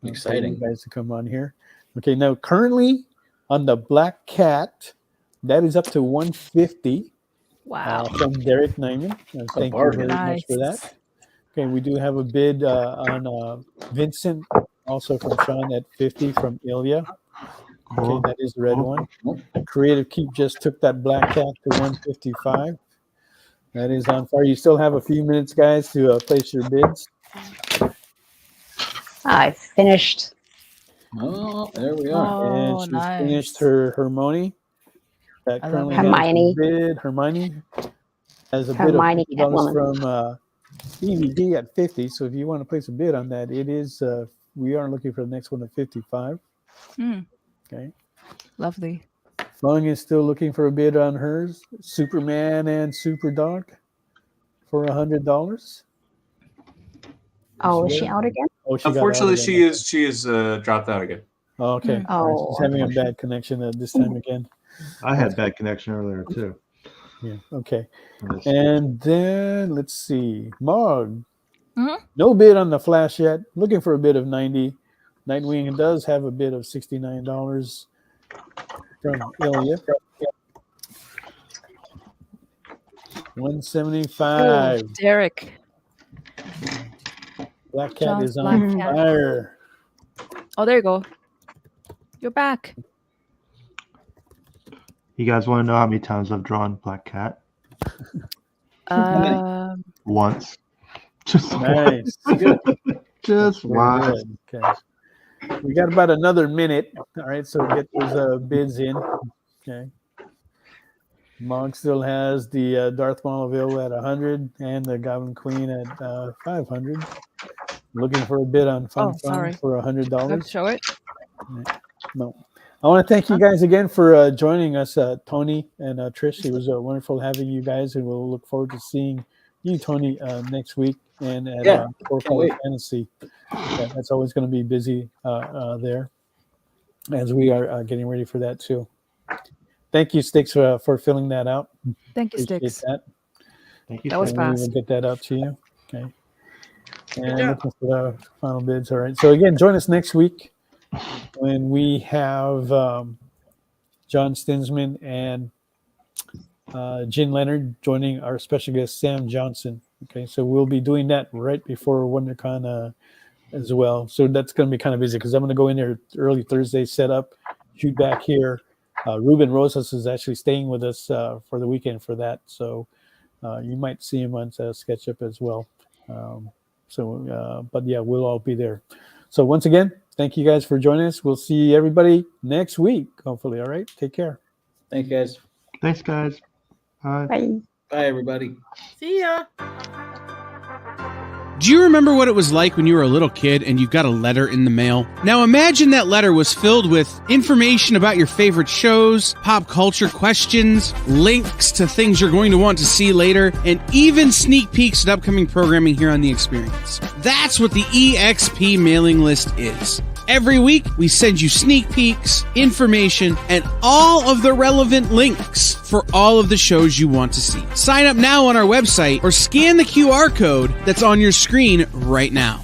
Exciting. For you guys to come on here. Okay, now currently on the Black Cat, that is up to 150. Wow. From Derek Nyman. Thank you very much for that. Okay, we do have a bid on Vincent, also from Sean at 50 from Ilya. Okay, that is the red one. Creative Keep just took that Black Cat to 155. That is on fire. You still have a few minutes, guys, to place your bids. I finished. Oh, there we are. And she's finished her Hermione. That currently Hermione. has a bid. Hermione has a Hermione bid of $50 Catwoman. from EVD at 50. So if you want to place a bid on that, it is. We are looking for the next one at 55. Okay. Lovely. Fang is still looking for a bid on hers. Superman and Superdog for $100. Oh, is she out again? Oh, she got out Unfortunately, again. she is dropped out again. Oh, okay. All right, Oh, she's having a bad connection this time again. I had bad connection earlier too. Yeah. Okay. And then let's see. Mog. Mm-hmm. No bid on the Flash yet. Looking for a bid of 90. Nightwing does have a bid of $69 from Ilya. 175. Oh, Derek. Black Cat John's is on Black Cat. fire. Oh, there you go. You're back. You guys want to know how many times I've drawn Black Cat? Once. Just Nice. once. Just Very once. good. Okay. We got about another minute. All right, so get those bids in. Okay. Mog still has the Darth Maulville at 100 and the Goblin Queen at 500. Looking for a bid on Fun sorry. for $100. Show it. No. I want to thank you guys again for joining us, Tony and Trish. It was wonderful having you guys, and we'll look forward to seeing you, Tony, next week and at Four Color Fantasy. Yeah, that's always going to be busy there as we are getting ready for that too. Thank you, Sticks, for filling that out. Thank you, Appreciate Sticks. that. Thank you. That was And fast. We'll get that out to you. Okay. And looking for the final bids. All right. So again, join us next week when we have John Stinsman and Jen Leonard joining our special guest Sam Johnson. Okay, so we'll be doing that right before WonderCon as well. So that's going to be kind of busy because I'm going to go in there early Thursday, set up, shoot back here. Ruben Rosas is actually staying with us for the weekend for that, so you might see him on SketchUp as well. But yeah, we'll all be there. So once again, thank you guys for joining us. We'll see everybody next week, hopefully. All right, take care. Thank you, guys. Thanks, guys. Bye. Bye. Bye, everybody. See ya. Do you remember what it was like when you were a little kid and you got a letter in the mail? Now imagine that letter was filled with information about your favorite shows, pop culture questions, links to things you're going to want to see later, and even sneak peeks at upcoming programming here on The Experience. That's what the EXP mailing list is. Every week, we send you sneak peeks, information, and all of the relevant links for all of the shows you want to see. Sign up now on our website or scan the QR code that's on your screen right now.